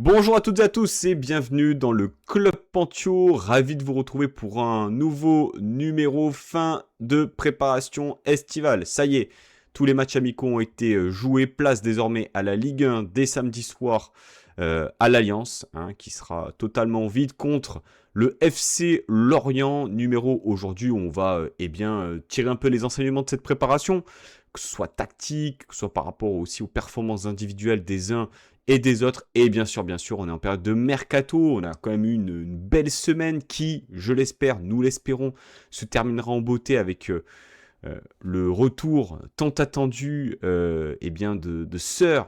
Bonjour à toutes et à tous et bienvenue dans le Club Pantio. Ravi de vous retrouver pour un nouveau numéro fin de préparation estivale. Ça y est, tous les matchs amicaux ont été joués. Place désormais à la Ligue 1 dès samedi soir à l'Alliance, qui sera totalement vide contre le FC Lorient. Numéro aujourd'hui où on va tirer un peu les enseignements de cette préparation, que ce soit tactique, que ce soit par rapport aussi aux performances individuelles des uns et des autres. Et bien sûr, on est en période de mercato. On a quand même eu une belle semaine qui, je l'espère, nous l'espérons, se terminera en beauté avec le retour tant attendu de Sir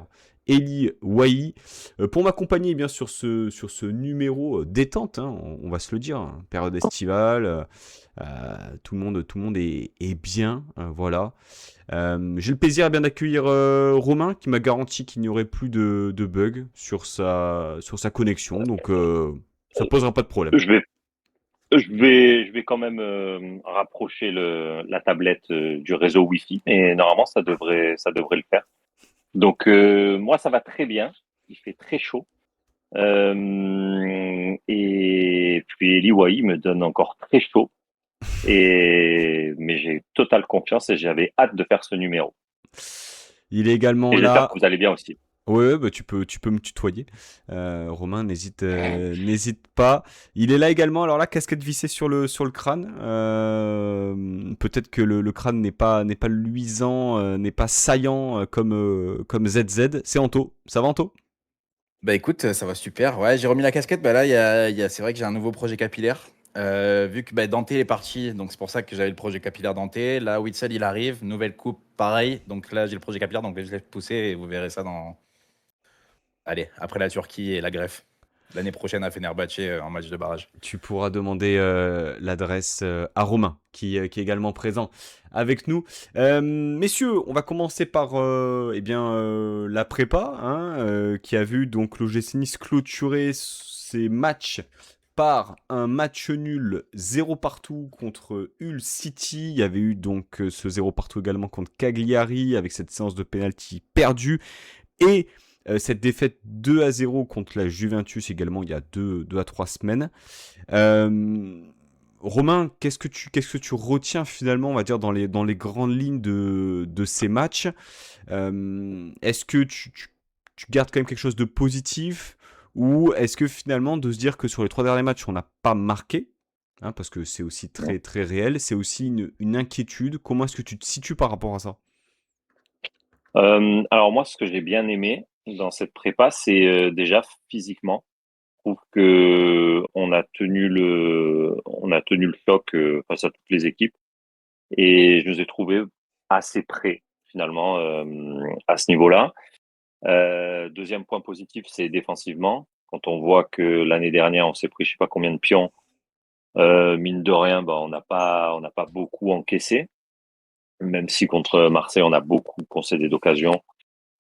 Eli Wahi. Pour m'accompagner sur ce numéro détente, on va se le dire, période estivale, tout le monde est bien, voilà. J'ai le plaisir bien d'accueillir Romain qui m'a garanti qu'il n'y aurait plus de bugs sur sa connexion, donc ça posera pas de problème. Je vais, je vais quand même rapprocher la tablette du réseau Wi-Fi, et normalement ça devrait le faire. Donc moi ça va très bien, il fait très chaud. Et puis l'Iwai me donne encore très chaud. Mais j'ai totale confiance et j'avais hâte de faire ce numéro. Il est également Et j'espère là. que vous allez bien aussi. Ouais, bah tu peux me tutoyer. Romain, n'hésite pas. Il est là également. Alors là, casquette vissée sur le crâne. Peut-être que le crâne n'est pas luisant, n'est pas saillant comme ZZ. C'est Anto. Ça va, Anto? Bah écoute, ça va super. Ouais, j'ai remis la casquette. Bah là, c'est vrai que j'ai un nouveau projet capillaire. Vu que Dante est parti, donc c'est pour ça que j'avais le projet capillaire Dante. Là, Witsel il arrive, nouvelle coupe, pareil. Donc là, j'ai le projet capillaire, donc je laisse pousser et vous verrez ça dans. Allez, après la Turquie et la greffe. L'année prochaine à Fenerbahçe en match de barrage. Tu pourras demander l'adresse à Romain, qui est également présent avec nous. Messieurs, on va commencer par la prépa, qui a vu donc l'OGC Nice clôturer ses matchs par un match nul 0 partout contre Hull City. Il y avait eu donc ce 0 partout également contre Cagliari avec cette séance de penalty perdue. Et cette défaite 2-0 contre la Juventus également il y a 2 à 3 semaines. Euh, Romain, qu'est-ce que tu retiens finalement, on va dire, dans les grandes lignes de ces matchs? Est-ce que tu gardes quand même quelque chose de positif, ou est-ce que finalement de se dire que sur les 3 derniers matchs on n'a pas marqué, parce que c'est aussi très très réel, c'est aussi une inquiétude. Comment est-ce que tu te situes par rapport à ça? Alors moi, ce que j'ai bien aimé dans cette prépa, c'est déjà physiquement. Je trouve que on a tenu le choc face à toutes les équipes, et je nous ai trouvés assez prêts finalement à ce niveau-là. Deuxième point positif, c'est défensivement. Quand on voit que l'année dernière, on s'est pris je sais pas combien de pions, mine de rien, on n'a pas beaucoup encaissé, même si contre Marseille, on a beaucoup concédé d'occasions.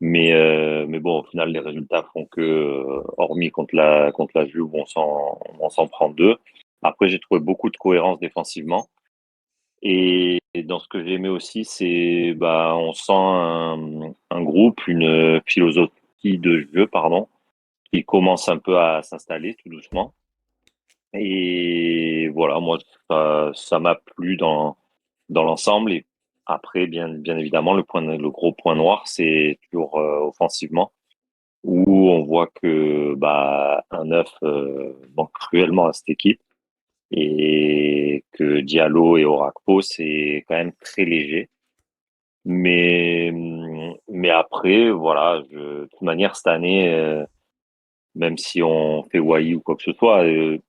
Mais bon, au final, les résultats font que, hormis contre la Juve, où on s'en prend deux. Après, j'ai trouvé beaucoup de cohérence défensivement. Et dans ce que j'ai aimé aussi, c'est on sent un groupe, une philosophie de jeu, pardon, qui commence un peu à s'installer tout doucement. Et voilà, moi, ça m'a plu dans l'ensemble. Et après, bien évidemment, le gros point noir, c'est toujours offensivement, où on voit que un neuf manque cruellement à cette équipe, et que Diallo et Orakpo, c'est quand même très léger. Mais après, voilà, de toute manière, cette année, même si on fait Wai ou quoi que ce soit, je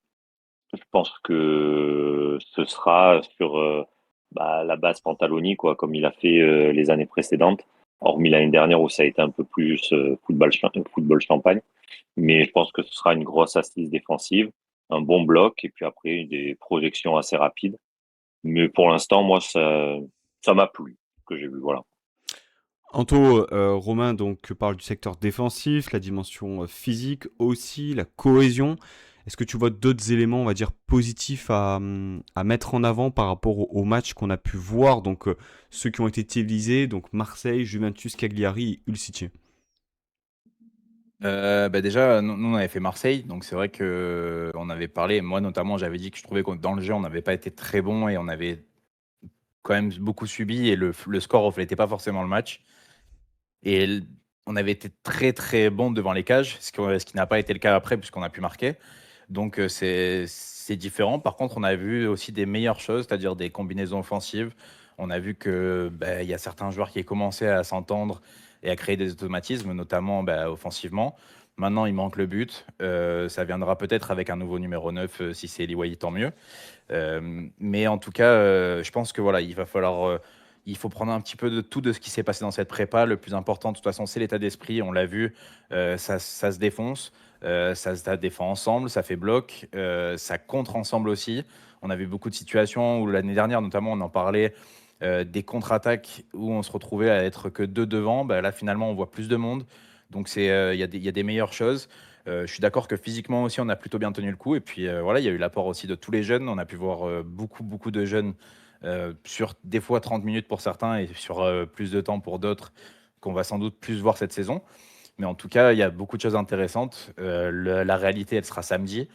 pense que ce sera sur la base Pantaloni, quoi, comme il a fait les années précédentes, hormis l'année dernière où ça a été un peu plus football champagne. Mais je pense que ce sera une grosse assise défensive, un bon bloc, et puis après des projections assez rapides. Mais pour l'instant, moi, ça m'a plu, ce que j'ai vu, voilà. Anto, Romain donc parle du secteur défensif, la dimension physique aussi, la cohésion. Est-ce que tu vois d'autres éléments, on va dire, positifs à mettre en avant par rapport au match qu'on a pu voir, donc ceux qui ont été télévisés, donc Marseille, Juventus, Cagliari et Hull City? Déjà, nous, on avait fait Marseille, donc c'est vrai que on avait parlé. Moi, notamment, j'avais dit que je trouvais que dans le jeu, on n'avait pas été très bon et on avait quand même beaucoup subi et le score reflétait pas forcément le match. Et on avait été très très bon devant les cages, ce qui n'a pas été le cas après puisqu'on a pu marquer. Donc c'est différent. Par contre, on a vu aussi des meilleures choses, c'est-à-dire des combinaisons offensives. On a vu que il y a certains joueurs qui commençaient à s'entendre et à créer des automatismes, notamment offensivement. Maintenant, il manque le but. Ça viendra peut-être avec un nouveau numéro 9, si c'est Eliwayi, tant mieux. Mais en tout cas, je pense que voilà, il faut prendre un petit peu de tout de ce qui s'est passé dans cette prépa. Le plus important, de toute façon, c'est l'état d'esprit. On l'a vu, ça se défonce, ça se défend ensemble, ça fait bloc, ça contre ensemble aussi. On a vu beaucoup de situations où l'année dernière, notamment, on en parlait. Des contre-attaques où on se retrouvait à être que deux devant, là finalement on voit plus de monde, donc il y a des meilleures choses. Je suis d'accord que physiquement aussi, on a plutôt bien tenu le coup. Et puis voilà, il y a eu l'apport aussi de tous les jeunes. On a pu voir beaucoup de jeunes sur des fois 30 minutes pour certains et sur plus de temps pour d'autres, qu'on va sans doute plus voir cette saison. Mais en tout cas, il y a beaucoup de choses intéressantes. La réalité, elle sera samedi.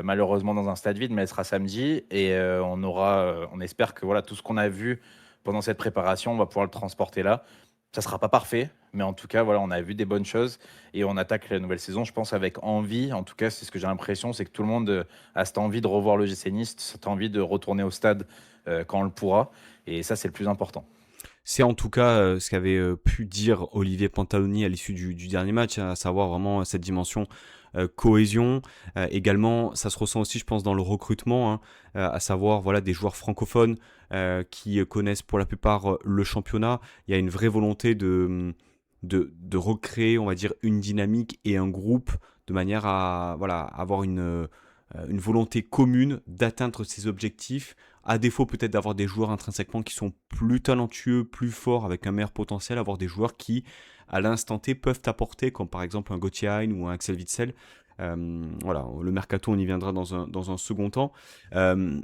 Malheureusement dans un stade vide, mais elle sera samedi. Et on espère que voilà, tout ce qu'on a vu pendant cette préparation, on va pouvoir le transporter là. Ça sera pas parfait, mais en tout cas, voilà, on a vu des bonnes choses et on attaque la nouvelle saison, je pense, avec envie. En tout cas, c'est ce que j'ai l'impression, c'est que tout le monde a cette envie de revoir le GC Nice, cette envie de retourner au stade quand on le pourra. Et ça, c'est le plus important. C'est en tout cas ce qu'avait pu dire Olivier Pantaloni à l'issue du dernier match, à savoir vraiment cette dimension cohésion. Également, ça se ressent aussi, je pense, dans le recrutement, hein, à savoir voilà, des joueurs francophones qui connaissent pour la plupart le championnat. Il y a une vraie volonté de recréer, on va dire, une dynamique et un groupe de manière à voilà, avoir une volonté commune d'atteindre ces objectifs, à défaut peut-être d'avoir des joueurs intrinsèquement qui sont plus talentueux, plus forts, avec un meilleur potentiel, avoir des joueurs qui, à l'instant T, peuvent apporter, comme par exemple un Gauthier Hein ou un Axel Witsel. Voilà, le mercato, on y viendra dans un second temps.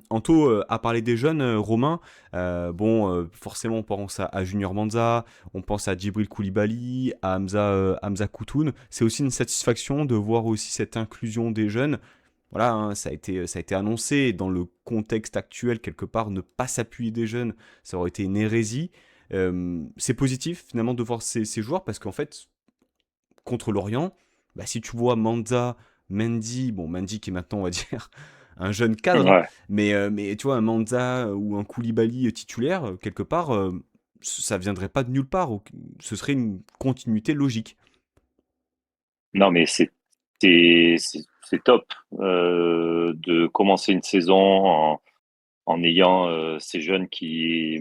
Anto a parlé des jeunes, Romain. Forcément, on pense à Junior Manza, on pense à Djibril Koulibaly, à Hamza Koutoun. C'est aussi une satisfaction de voir aussi cette inclusion des jeunes. Voilà, hein, ça a été annoncé. Dans le contexte actuel, quelque part, ne pas s'appuyer des jeunes, ça aurait été une hérésie. C'est positif, finalement, de voir ces joueurs, parce qu'en fait, contre l'Orient, si tu vois Manza, Mendy, bon, Mendy qui est maintenant, on va dire, un jeune cadre, hein, Ouais. mais tu vois, un Manza ou un Koulibaly titulaire, quelque part, ça viendrait pas de nulle part. Ce serait une continuité logique. Non, mais c'est top de commencer une saison en ayant ces jeunes qui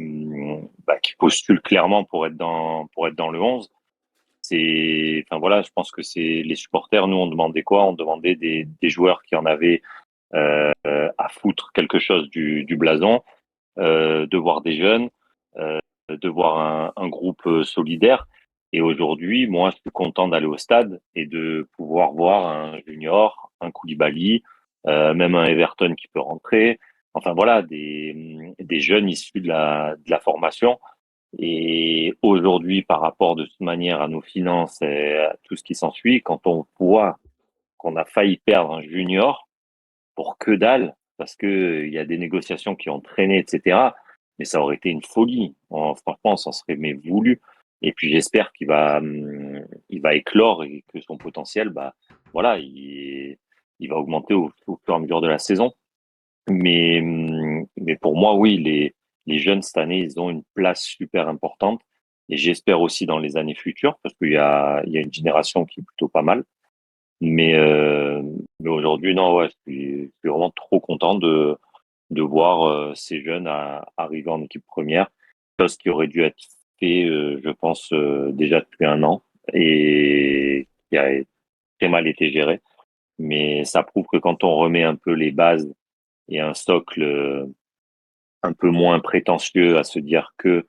postulent clairement pour être dans le 11. Enfin voilà, je pense que c'est les supporters. Nous, on demandait quoi? On demandait des joueurs qui en avaient à foutre quelque chose du blason, de voir des jeunes, de voir un groupe solidaire. Et aujourd'hui, moi, je suis content d'aller au stade et de pouvoir voir un Junior, un Koulibaly, même un Everton qui peut rentrer. Enfin voilà, des jeunes issus de la formation. Et aujourd'hui, par rapport de toute manière à nos finances et à tout ce qui s'ensuit, quand on voit qu'on a failli perdre un Junior pour que dalle, parce que il y a des négociations qui ont traîné, etc. Mais ça aurait été une folie. Franchement, on s'en serait mais voulu. Et puis j'espère il va éclore et que son potentiel, voilà, il va augmenter au fur et à mesure de la saison. Mais pour moi, oui, les jeunes cette année, ils ont une place super importante. Et j'espère aussi dans les années futures, parce il y a une génération qui est plutôt pas mal. Mais, euh, mais aujourd'hui, non, ouais, je suis vraiment trop content de voir ces jeunes arriver en équipe première, chose qui aurait dû être fait, je pense, déjà depuis un an et qui a très mal été géré. Mais ça prouve que quand on remet un peu les bases et un socle un peu moins prétentieux à se dire que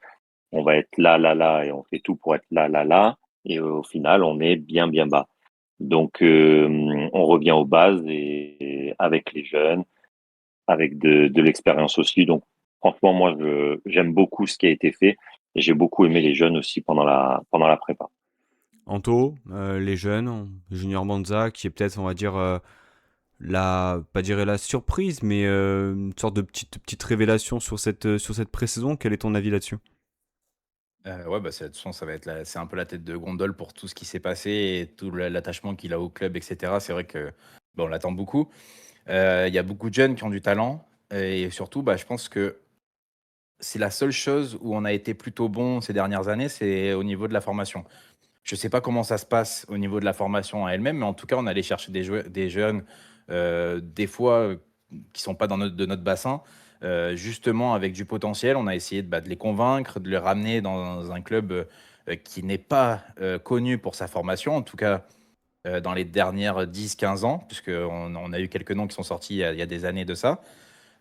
on va être là, là, là, et on fait tout pour être là, là, là, et au final, on est bien bas. Donc, on revient aux bases et avec les jeunes, avec de l'expérience aussi. Donc, franchement, moi, j'aime beaucoup ce qui a été fait et j'ai beaucoup aimé les jeunes aussi pendant la prépa. Anto, les jeunes, Junior Manza, qui est peut-être, on va dire, pas dire la surprise, mais une sorte de petite révélation sur cette pré-saison. Quel est ton avis là-dessus? Ouais, bah, de toute façon, ça va être c'est un peu la tête de gondole pour tout ce qui s'est passé et tout l'attachement qu'il a au club, et cetera. C'est vrai que, bah, on l'attend beaucoup. Il y a beaucoup de jeunes qui ont du talent et surtout, bah, je pense que c'est la seule chose où on a été plutôt bon ces dernières années, c'est au niveau de la formation. Je sais pas comment ça se passe au niveau de la formation en elle-même, mais en tout cas, on allait chercher des jeunes, des fois, qui sont pas de notre bassin, justement avec du potentiel. On a essayé de les convaincre, de les ramener dans un club, qui n'est pas, connu pour sa formation, en tout cas, dans les dernières 10, 15 ans, puisqu'on a eu quelques noms qui sont sortis il y a des années de ça.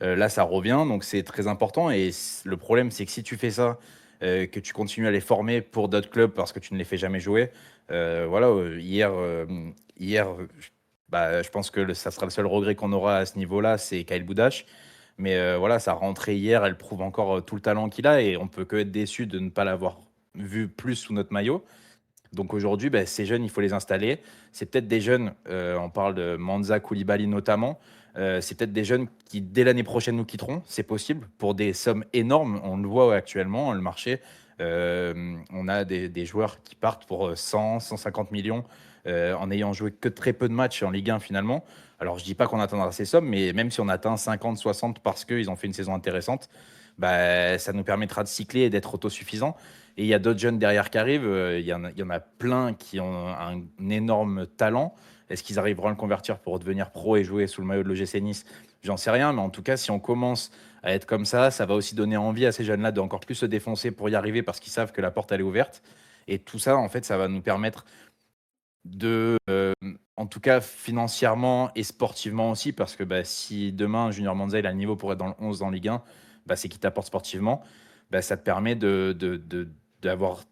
Là, ça revient, donc c'est très important. Et le problème, c'est que si tu fais ça, que tu continues à les former pour d'autres clubs parce que tu ne les fais jamais jouer, voilà, hier, je pense que ça sera le seul regret qu'on aura à ce niveau-là, c'est Kyle Boudache. Mais voilà, sa rentrée hier, elle prouve encore tout le talent qu'il a et on peut que être déçu de ne pas l'avoir vu plus sous notre maillot. Donc aujourd'hui, ces jeunes, il faut les installer. C'est peut-être des jeunes, on parle de Manza, Koulibaly notamment, c'est peut-être des jeunes qui, dès l'année prochaine, nous quitteront. C'est possible, pour des sommes énormes. On le voit actuellement, le marché. On a des joueurs qui partent pour 100, 150 millions en ayant joué que très peu de matchs en Ligue 1 finalement. Alors je dis pas qu'on atteindra ces sommes, mais même si on atteint 50, 60 parce qu'ils ont fait une saison intéressante, ça nous permettra de cycler et d'être autosuffisant. Et il y a d'autres jeunes derrière qui arrivent. Il y en a plein qui ont un énorme talent. Est-ce qu'ils arriveront à le convertir pour devenir pro et jouer sous le maillot de l'OGC Nice? J'en sais rien, mais en tout cas, si on commence à être comme ça va aussi donner envie à ces jeunes-là de encore plus se défoncer pour y arriver parce qu'ils savent que la porte elle est ouverte. Et tout ça, en fait, ça va nous permettre de, en tout cas financièrement et sportivement aussi, parce que si demain Junior Manza il a le niveau pour être dans le 11 en Ligue 1, c'est qu'il t'apporte sportivement. Ça te permet d'avoir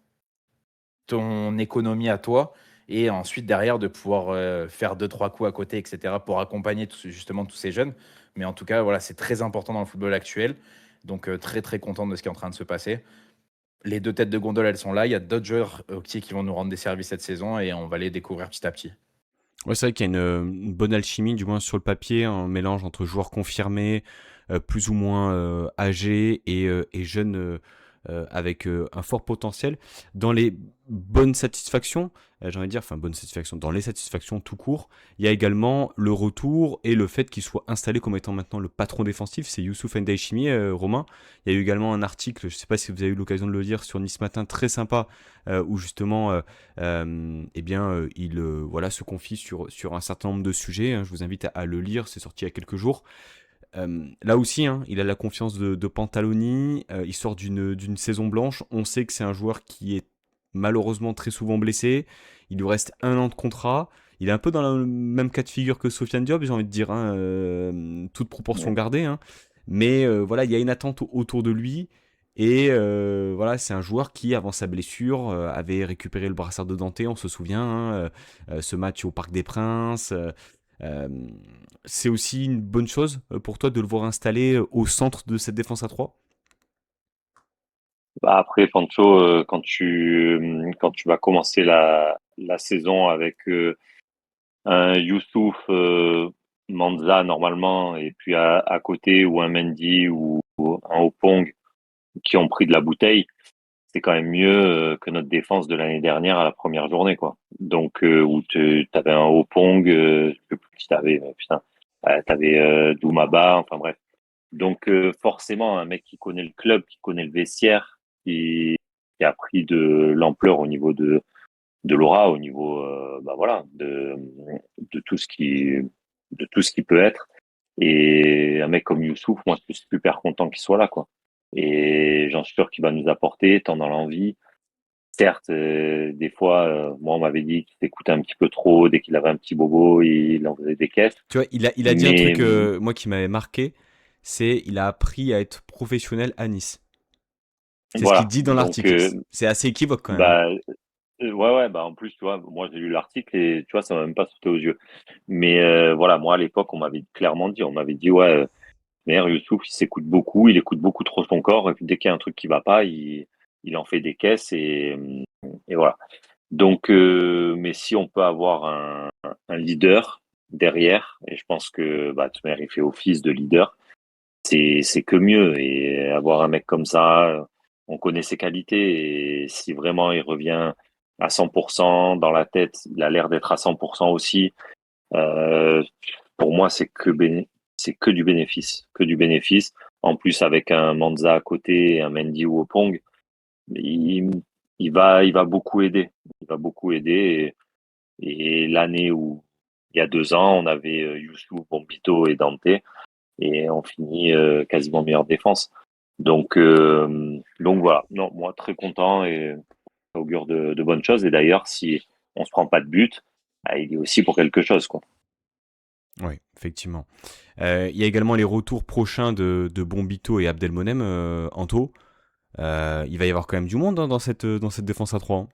ton économie à toi et ensuite derrière de pouvoir faire deux trois coups à côté, etc., pour accompagner justement tous ces jeunes. Mais en tout cas, voilà, c'est très important dans le football actuel. Donc très très content de ce qui est en train de se passer. Les deux têtes de gondole, elles sont là. Il y a d'autres joueurs qui vont nous rendre des services cette saison et on va les découvrir petit à petit. Ouais, c'est vrai qu'il y a une bonne alchimie, du moins sur le papier, un mélange entre joueurs confirmés, plus ou moins âgés et jeunes avec un fort potentiel. Dans les bonnes satisfactions, j'ai envie de dire, enfin bonnes satisfactions, dans les satisfactions tout court, il y a également le retour et le fait qu'il soit installé comme étant maintenant le patron défensif, c'est Youssouf N'Daye Romain. Il y a eu également un article, je ne sais pas si vous avez eu l'occasion de le lire, sur Nice Matin, très sympa, où justement il voilà, se confie sur un certain nombre de sujets, hein. Je vous invite à le lire, c'est sorti il y a quelques jours. Là aussi, hein, il a la confiance de Pantaloni, il sort d'une saison blanche, on sait que c'est un joueur qui est malheureusement très souvent blessé, il lui reste 1 an de contrat, il est un peu dans le même cas de figure que Sofiane Diop, j'ai envie de dire, hein, toute proportion Ouais. gardée, hein. Mais voilà, il y a une attente autour de lui, et voilà, c'est un joueur qui, avant sa blessure, avait récupéré le brassard de Dante, on se souvient, hein, ce match au Parc des Princes. Euh, c'est aussi une bonne chose pour toi de le voir installé au centre de cette défense à 3. Après, Pancho, quand tu vas commencer la saison avec un Youssouf, Manza normalement, et puis à côté, ou un Mendy ou un Opong qui ont pris de la bouteille, c'est quand même mieux que notre défense de l'année dernière à la première journée, quoi. Donc, où tu avais un Opong, je sais plus qui t'avais, mais putain, t'avais Doumaba, enfin bref. Donc, forcément, un mec qui connaît le club, qui connaît le vestiaire, qui a pris de l'ampleur au niveau de l'aura, au niveau, voilà, de tout ce qui, de tout ce qui peut être. Et un mec comme Youssouf, moi, je suis super content qu'il soit là, quoi. Et j'en suis sûr qu'il va nous apporter, tant dans l'envie. Certes, des fois, moi, on m'avait dit qu'il s'écoutait un petit peu trop, dès qu'il avait un petit bobo, il en faisait des caisses. Tu vois, il a dit un Mais truc, moi, qui m'avait marqué, c'est il a appris à être professionnel à Nice. C'est ce qu'il voilà. dit dans Donc, l'article. C'est assez équivoque quand même, hein. bah, ouais, bah en plus, tu vois, moi j'ai lu l'article et tu vois, ça m'a même pas sauté aux yeux. Mais voilà, moi à l'époque, on m'avait clairement dit, ouais, mais Youssouf, il écoute beaucoup trop son corps, et puis dès qu'il y a un truc qui va pas, il en fait des caisses et voilà. Donc, mais si on peut avoir un leader derrière, et je pense que Thumer, il fait office de leader, c'est que mieux. Et avoir un mec comme ça, on connaît ses qualités. Et si vraiment il revient à 100% dans la tête, il a l'air d'être à 100% aussi. Euh, pour moi, c'est que du bénéfice, que du bénéfice. En plus, avec un Manza à côté, un Mendy ou Opong, il, il va beaucoup aider. Il va beaucoup aider. Et l'année où, il y a 2 ans, on avait Youssouf, Bombito et Dante, et on finit quasiment meilleure défense. Donc voilà. Non, moi très content et ça augure de bonnes choses. Et d'ailleurs, si on se prend pas de but, il est aussi pour quelque chose, quoi. Oui, effectivement. Il y a également les retours prochains de Bombito et Abdelmonem, Anto. Il va y avoir quand même du monde, hein, dans cette défense à 3. Hein.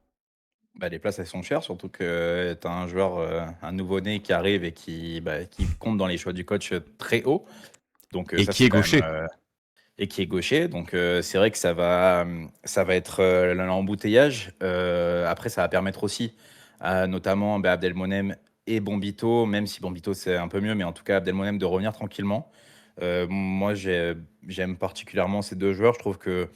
Bah, les places, elles sont chères, surtout que tu as un joueur, un nouveau-né qui arrive et qui compte dans les choix du coach très haut. Donc Et ça, qui c'est est quand même, gaucher. et qui est gaucher. Donc c'est vrai que ça va être l'embouteillage. Après, ça va permettre aussi à notamment Abdelmonem et Bombito, même si Bombito c'est un peu mieux, mais en tout cas Abdelmonem de revenir tranquillement. Moi, j'aime particulièrement ces deux joueurs. Je trouve que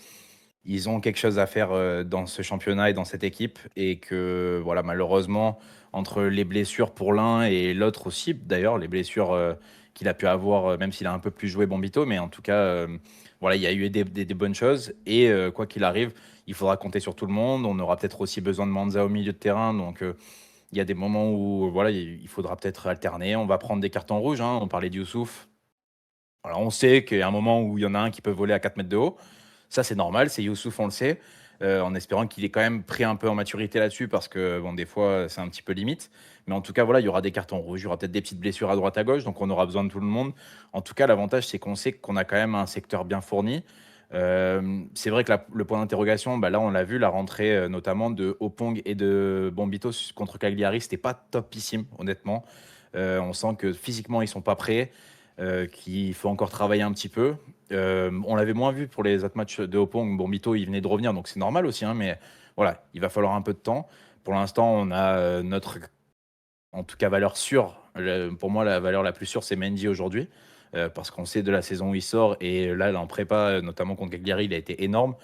ils ont quelque chose à faire dans ce championnat et dans cette équipe. Et que, voilà, malheureusement, entre les blessures pour l'un et l'autre aussi, d'ailleurs, les blessures qu'il a pu avoir, même s'il a un peu plus joué Bombito, mais en tout cas, voilà, il y a eu des bonnes choses. Et quoi qu'il arrive, il faudra compter sur tout le monde. On aura peut-être aussi besoin de Manza au milieu de terrain. Donc, il y a des moments où voilà, il faudra peut-être alterner. On va prendre des cartons rouges. Hein. On parlait de Youssouf. Alors, on sait qu'il y a un moment où il y en a un qui peut voler à 4 mètres de haut. Ça, c'est normal. C'est Youssouf, on le sait. En espérant qu'il ait quand même pris un peu en maturité là-dessus parce que, bon, des fois, c'est un petit peu limite. Mais en tout cas, voilà, il y aura des cartons rouges, il y aura peut-être des petites blessures à droite à gauche. Donc, on aura besoin de tout le monde. En tout cas, l'avantage, c'est qu'on sait qu'on a quand même un secteur bien fourni. C'est vrai que le point d'interrogation, là, on l'a vu, la rentrée notamment de Opong et de Bombito contre Cagliari, c'était pas topissime, honnêtement. On sent que physiquement, ils sont pas prêts. Qu'il faut encore travailler un petit peu. On l'avait moins vu pour les autres matchs de Hopong. Bon, Mito, il venait de revenir, donc c'est normal aussi, hein, mais voilà, il va falloir un peu de temps. Pour l'instant, on a notre, en tout cas, valeur sûre. Pour moi, la valeur la plus sûre, c'est Mendy aujourd'hui, parce qu'on sait de la saison où il sort, et là, en prépa, notamment contre Cagliari, il a été énorme.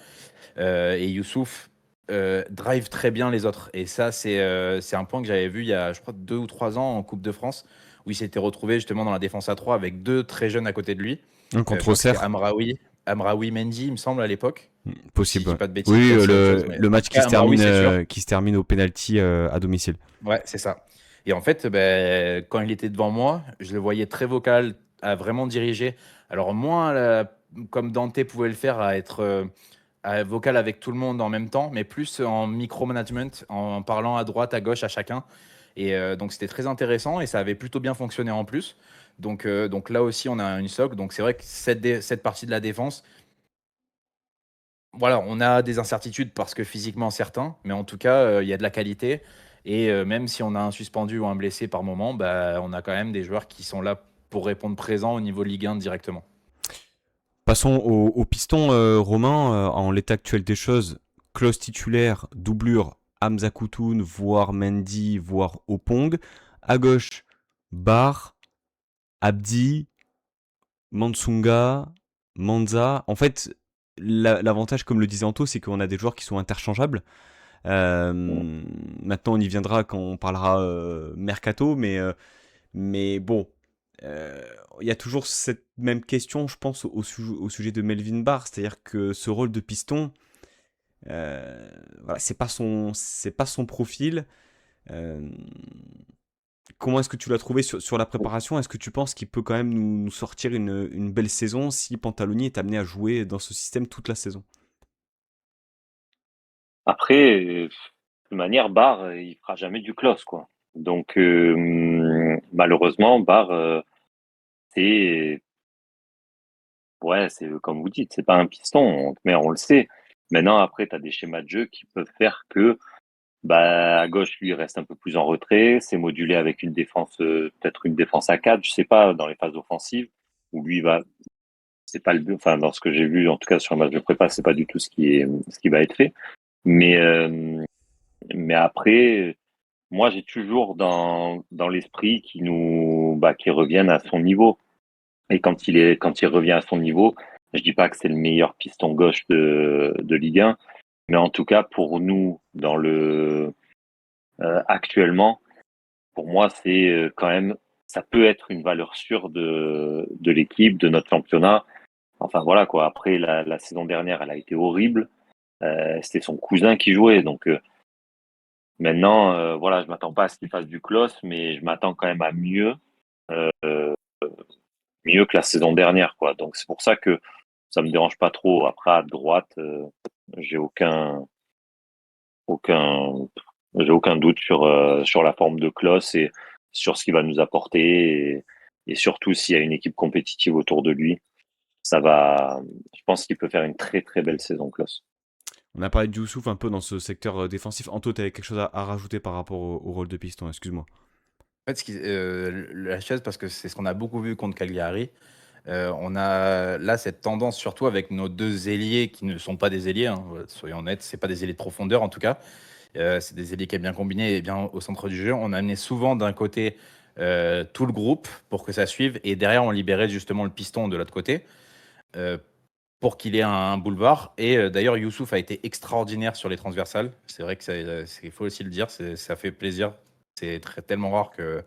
Et Youssouf drive très bien les autres. Et ça, c'est un point que j'avais vu il y a, je crois, 2 ou 3 ans en Coupe de France, où il s'était retrouvé justement dans la défense à 3 avec deux très jeunes à côté de lui. Je Contre crois que c'était Auxerre. Amraoui Mendy, il me semble, à l'époque. Si je Possible. dis Ouais. pas de bêtises, Oui, peut-être c'est autre chose. Mais le en match tout cas, Amraoui, c'est sûr. qui se termine au penalty à domicile. Ouais, c'est ça. Et en fait, quand il était devant moi, je le voyais très vocal, à vraiment diriger. Alors, moins comme Dante pouvait le faire, à être vocal avec tout le monde en même temps, mais plus en micromanagement, en parlant à droite, à gauche, à chacun. Et donc, c'était très intéressant et ça avait plutôt bien fonctionné en plus. Donc là aussi, on a une socle. Donc, c'est vrai que cette partie de la défense, voilà, on a des incertitudes parce que physiquement certains, mais en tout cas, il y a de la qualité. Et même si on a un suspendu ou un blessé par moment, on a quand même des joueurs qui sont là pour répondre présent au niveau Ligue 1 directement. Passons au piston, Romain. En l'état actuel des choses, clause titulaire, doublure, Hamza Koutoun, voire Mendy, voire Opong. À gauche, Bar, Abdi, Mansunga, Manza. En fait, l'avantage, comme le disait Anto, c'est qu'on a des joueurs qui sont interchangeables. Maintenant, on y viendra quand on parlera mercato, mais bon, il y a toujours cette même question, je pense, au sujet de Melvin Barr, c'est-à-dire que ce rôle de piston, voilà, c'est pas son profil. Euh, Comment est-ce que tu l'as trouvé sur la préparation? Est-ce que tu penses qu'il peut quand même nous sortir une belle saison si Pantaloni est amené à jouer dans ce système toute la saison? Après, de toute manière, Barre, il fera jamais du close, quoi. Donc, malheureusement, Barre, c'est, ouais, c'est comme vous dites, c'est pas un piston, mais on le sait. Maintenant, après, tu as des schémas de jeu qui peuvent faire que, à gauche, lui, il reste un peu plus en retrait. C'est modulé avec une défense, peut-être une défense à 4, je sais pas, dans les phases offensives, où lui va, c'est pas le but, enfin, dans ce que j'ai vu, en tout cas, sur le match de prépa, c'est pas du tout ce qui va être fait. Mais, Mais après, moi, j'ai toujours dans l'esprit qui revienne à son niveau. Et quand il revient à son niveau, je dis pas que c'est le meilleur piston gauche de Ligue 1, mais en tout cas, pour nous, actuellement, pour moi, c'est quand même, ça peut être une valeur sûre de l'équipe, de notre championnat. Enfin voilà quoi. Après la saison dernière, elle a été horrible. C'était son cousin qui jouait, donc maintenant, voilà, je m'attends pas à ce qu'il fasse du close, mais je m'attends quand même à mieux que la saison dernière, quoi. Donc c'est pour ça que ça me dérange pas trop. Après à droite, j'ai aucun, j'ai aucun doute sur la forme de Klose et sur ce qu'il va nous apporter et surtout s'il y a une équipe compétitive autour de lui, je pense qu'il peut faire une très très belle saison, Klose. On a parlé de Youssouf un peu dans ce secteur défensif. Anto, tu avais quelque chose à rajouter par rapport au rôle de piston, excuse-moi. En fait, la chose, parce que c'est ce qu'on a beaucoup vu contre Cagliari, on a là cette tendance, surtout avec nos deux ailiers qui ne sont pas des ailiers, hein, soyons honnêtes, c'est pas des ailiers de profondeur en tout cas. C'est des ailiers qui est bien combiné et bien au centre du jeu. On a amené souvent d'un côté tout le groupe pour que ça suive et derrière on libérait justement le piston de l'autre côté euh, pour qu'il ait un boulevard. Et d'ailleurs, Youssouf a été extraordinaire sur les transversales. C'est vrai que il faut aussi le dire, ça fait plaisir. C'est tellement rare que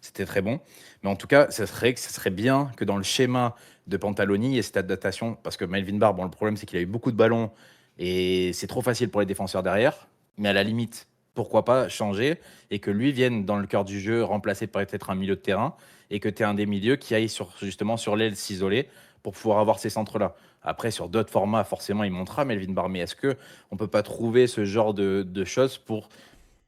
c'était très bon. Mais en tout cas, ça serait bien que dans le schéma de Pantaloni, il y ait cette adaptation. Parce que Melvin Barr, bon, le problème, c'est qu'il a eu beaucoup de ballons et c'est trop facile pour les défenseurs derrière. Mais à la limite, pourquoi pas changer et que lui vienne dans le cœur du jeu, remplacer peut-être un milieu de terrain et que tu aies un des milieux qui aille justement sur l'aile s'isoler pour pouvoir avoir ces centres-là. Après, sur d'autres formats, forcément, il montera Melvin Barr. Mais est-ce qu'on ne peut pas trouver ce genre de choses pour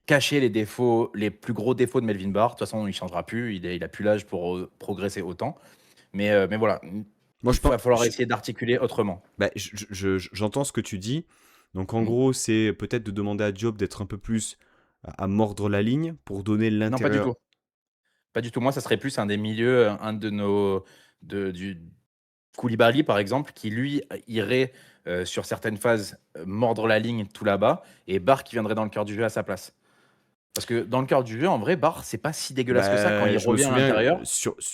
cacher les défauts, les plus gros défauts de Melvin Barr? De toute façon, il ne changera plus. Il a plus l'âge pour progresser autant. Mais voilà, Moi, il je pense, va falloir essayer d'articuler autrement. j'entends ce que tu dis. Donc, en Hmm. gros, c'est peut-être de demander à Diop d'être un peu plus à mordre la ligne pour donner Non, pas du l'intérieur. tout. Pas du tout. Moi, ça serait plus un des milieux, un de nos. Du Koulibaly, par exemple, qui lui irait sur certaines phases mordre la ligne tout là-bas et Barr qui viendrait dans le cœur du jeu à sa place. Parce que dans le cœur du jeu, en vrai, Barr, c'est pas si dégueulasse que ça. Quand il Je me revient à souviens, l'intérieur,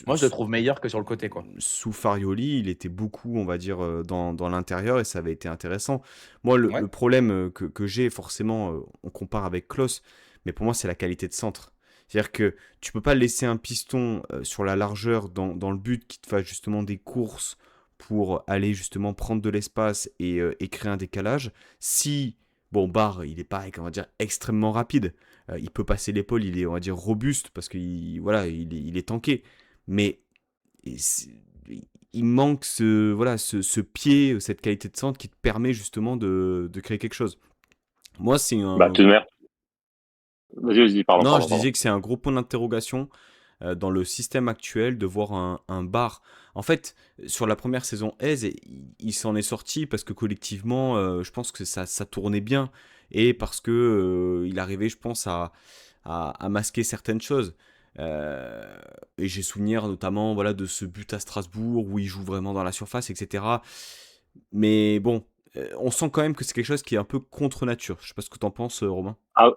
moi, je le trouve meilleur que sur le côté, quoi. sous Farioli, il était beaucoup, on va dire, dans l'intérieur et ça avait été intéressant. Moi, Ouais. le problème que j'ai, forcément, on compare avec Klose, mais pour moi, c'est la qualité de centre. C'est-à-dire que tu peux pas laisser un piston sur la largeur dans le but qui te fasse justement des courses pour aller justement prendre de l'espace et créer un décalage. Si, bon, Barre, il est pas, on va dire, extrêmement rapide. Il peut passer l'épaule, il est, on va dire, robuste parce qu'il voilà, il est tanké. Mais et il manque ce pied, cette qualité de centre qui te permet justement de créer quelque chose. Moi, c'est Bah, un. tout de même. Vas-y, pardon, Non, je pardon, pardon. disais que c'est un gros point d'interrogation dans le système actuel de voir un bar. En fait, sur la première saison Aise, il s'en est sorti parce que collectivement, je pense que ça tournait bien et parce que il arrivait, je pense, à masquer certaines choses. Et j'ai souvenir notamment voilà, de ce but à Strasbourg où il joue vraiment dans la surface, etc. Mais bon, on sent quand même que c'est quelque chose qui est un peu contre nature. Je sais pas ce que t'en penses, Romain. Ah,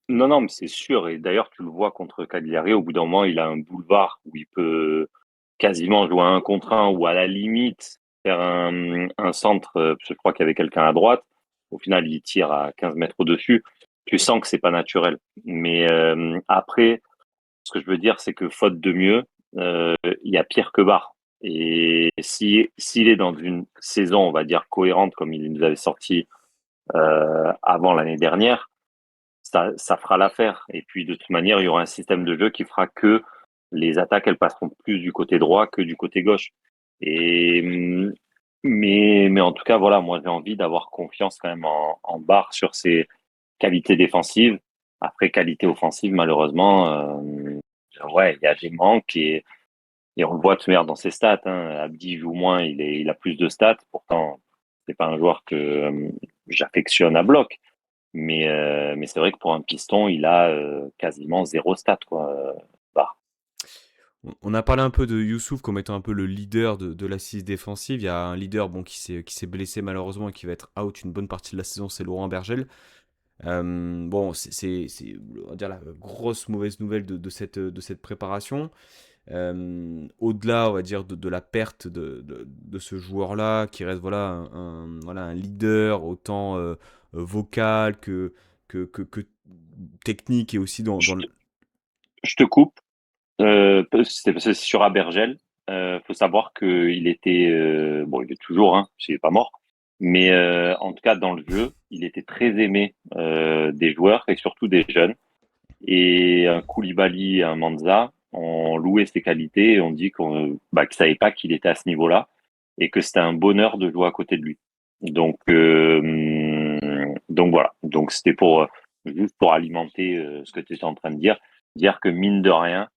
non, non, mais c'est sûr. Et d'ailleurs, tu le vois contre Cagliari, au bout d'un moment, il a un boulevard où il peut quasiment jouer à un contre un ou à la limite faire un centre, parce que je crois qu'il y avait quelqu'un à droite. Au final, il tire à 15 mètres au-dessus. Tu sens que c'est pas naturel. Mais après, ce que je veux dire, c'est que faute de mieux, il y a pire que Barre. Et s'il est dans une saison, on va dire, cohérente, comme il nous avait sorti avant l'année dernière, ça fera l'affaire. Et puis, de toute manière, il y aura un système de jeu qui fera que les attaques, elles passeront plus du côté droit que du côté gauche. Et, mais en tout cas, voilà, moi, j'ai envie d'avoir confiance quand même en Barre sur ses qualités défensives. Après, qualité offensive, malheureusement, ouais, il y a des manques et on le voit tout dans ses stats. Hein. Abdi joue moins, il a plus de stats. Pourtant, c'est pas un joueur que j'affectionne à bloc. Mais c'est vrai que pour un piston, il a quasiment zéro stat, quoi. Bah. On a parlé un peu de Youssouf comme étant un peu le leader de l'assise défensive. Il y a un leader bon, qui s'est blessé malheureusement et qui va être out une bonne partie de la saison, c'est Laurent Bergel. Bon, on va dire la grosse mauvaise nouvelle de cette préparation. Au-delà, on va dire, de la perte de ce joueur-là, qui reste voilà, voilà, un leader autant vocal que technique et aussi Je te, je te coupe. C'est sur Abergel. Faut savoir qu'il était, bon, il est toujours, hein, il est pas mort, mais en tout cas dans le jeu, il était très aimé des joueurs et surtout des jeunes. Et un Koulibaly, un Manza, ont loué ses qualités et on dit qu'ils ne savaient pas qu'il était à ce niveau-là et que c'était un bonheur de jouer à côté de lui. Donc voilà. Donc c'était pour juste pour alimenter ce que tu étais en train de dire que mine de rien,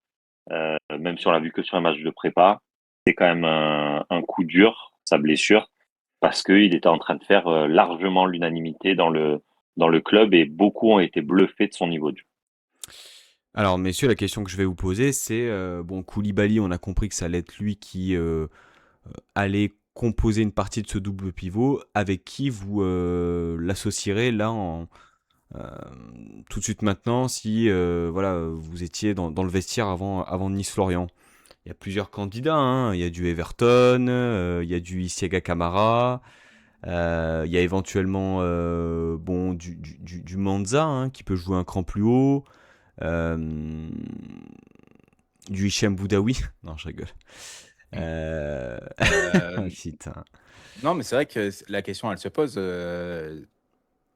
même si on l'a vu que sur un match de prépa, c'est quand même un coup dur, sa blessure, parce qu'il était en train de faire largement l'unanimité dans le club et beaucoup ont été bluffés de son niveau de jeu. Alors, messieurs, la question que je vais vous poser, c'est bon, Koulibaly, on a compris que ça allait être lui qui allait composer une partie de ce double pivot. Avec qui vous l'associerez là euh, tout de suite maintenant si voilà, vous étiez dans le vestiaire avant Nice-Lorient? Il y a plusieurs candidats, hein. Il y a du Everton, il y a du Isiaga Camara, il y a éventuellement bon, du Manza, hein, qui peut jouer un cran plus haut. Euh, du Hichem Boudaoui. Non, je rigole. Euh... Putain. Non, mais c'est vrai que la question, elle se pose.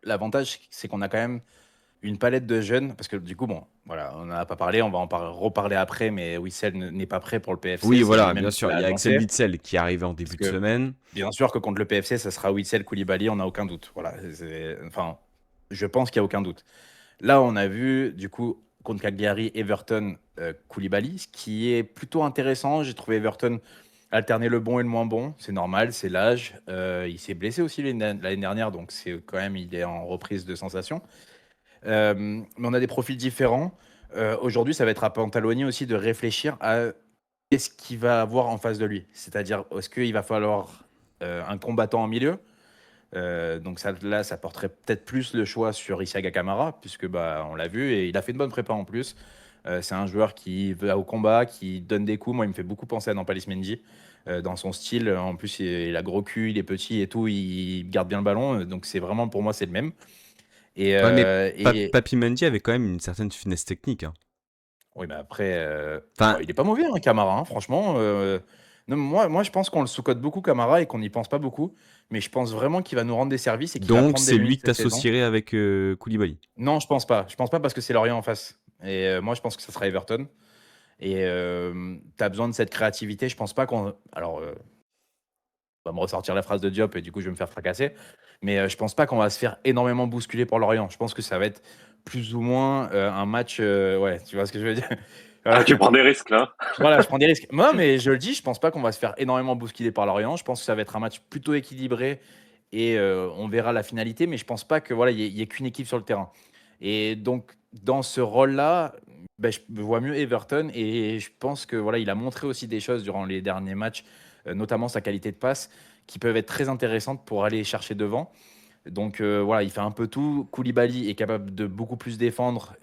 L'avantage, c'est qu'on a quand même une palette de jeunes, parce que du coup, bon, voilà, on n'en a pas parlé, on va reparler après, mais Wissel n'est pas prêt pour le PFC, Oui, c'est voilà, lui-même bien qui sûr. l'a Il y a Axel annoncé. Witsel qui arrive en Parce début de que, semaine. bien sûr que contre le PFC, ça sera Wissel, Koulibaly, on n'a aucun doute. Voilà, enfin, je pense qu'il n'y a aucun doute. Là, on a vu, du coup, contre Cagliari, Everton, Koulibaly, ce qui est plutôt intéressant. J'ai trouvé Everton alterner le bon et le moins bon. C'est normal, c'est l'âge. Il s'est blessé aussi l'année dernière, donc c'est quand même, il est en reprise de sensation. Mais on a des profils différents. Aujourd'hui, ça va être à Pantaloni aussi de réfléchir à qu'est-ce qu'il va avoir en face de lui. C'est-à-dire, est-ce qu'il va falloir un combattant en milieu? Donc ça, là, ça porterait peut-être plus le choix sur Isiaga Camara, puisque bah, on l'a vu, et il a fait une bonne prépa en plus. C'est un joueur qui va au combat, qui donne des coups. Moi, il me fait beaucoup penser à Nampalys Mendy dans son style. En plus, il a gros cul, il est petit et tout, il garde bien le ballon. Donc c'est vraiment, pour moi, c'est le même. Et, Ouais, mais et Papi Mendy avait quand même une certaine finesse technique, hein. oui, mais après, Enfin, bah, il est pas mauvais, hein, Camara, hein, franchement. Non, moi, je pense qu'on le sous-cote beaucoup, Camara, et qu'on n'y pense pas beaucoup. Mais je pense vraiment qu'il va nous rendre des services et qu'il va donc prendre des c'est lui minutes que cette saison. t'associerais avec Koulibaly. Non, je pense pas. Je pense pas parce que c'est Lorient en face. Et moi, je pense que ça sera Everton. Et tu as besoin de cette créativité. Je pense pas qu'on. Alors, on va me ressortir la phrase de Diop et du coup, je vais me faire fracasser. Mais je pense pas qu'on va se faire énormément bousculer pour Lorient. Je pense que ça va être plus ou moins un match. Ouais, tu vois ce que je veux dire? Ah, Voilà, tu prends des risques là. voilà, je prends des risques. Moi, mais je le dis, je pense pas qu'on va se faire énormément bousculer par Lorient. Je pense que ça va être un match plutôt équilibré et on verra la finalité. Mais je pense pas que voilà, il y ait qu'une équipe sur le terrain. Et donc, dans ce rôle-là, ben, je vois mieux Everton et je pense que voilà, il a montré aussi des choses durant les derniers matchs, notamment sa qualité de passe, qui peuvent être très intéressantes pour aller chercher devant. Donc voilà, il fait un peu tout. Koulibaly est capable de beaucoup plus défendre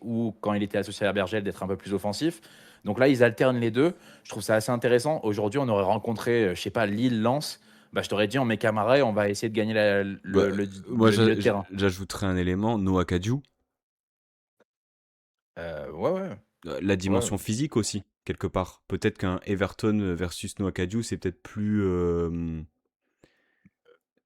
ou quand il était associé à Bergel d'être un peu plus offensif. Donc là, ils alternent les deux. Je trouve ça assez intéressant. Aujourd'hui, on aurait rencontré, je sais pas, Lille-Lens. Bah, je t'aurais dit, on met Camara et on va essayer de gagner Bah, moi, le milieu de terrain. j'ajouterais un élément, Noah Kadiou. Ouais, ouais, La ouais. dimension physique aussi, quelque part. Peut-être qu'un Everton versus Noah Kadiou, c'est peut-être plus...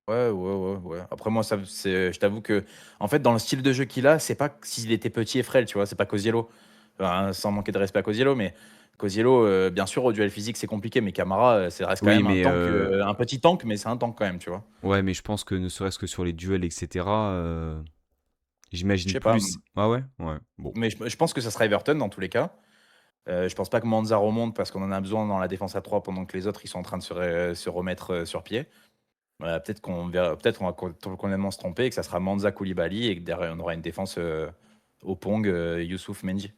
Ouais, ouais, ouais, ouais. Après, moi, je t'avoue que, en fait, dans le style de jeu qu'il a, c'est pas s'il était petit et frêle, tu vois, c'est pas Cosiello. Enfin, sans manquer de respect à Cosiello, mais Cosiello, bien sûr, au duel physique, c'est compliqué, mais Camara, ça reste quand Oui, même un mais tank, un petit tank, mais c'est un tank quand même, tu vois. ouais, mais je pense que ne serait-ce que sur les duels, etc., Je j'imagine sais pas, plus. Ah ouais? Ouais, bon. mais je pense que ça sera Everton dans tous les cas. Je pense pas que Manza remonte parce qu'on en a besoin dans la défense à 3 pendant que les autres ils sont en train de se remettre sur pied. Voilà, peut-être qu'on verra, peut-être qu'on va complètement se tromper et que ça sera Manza Koulibaly et que derrière on aura une défense au Pong, Youssouf Mendy.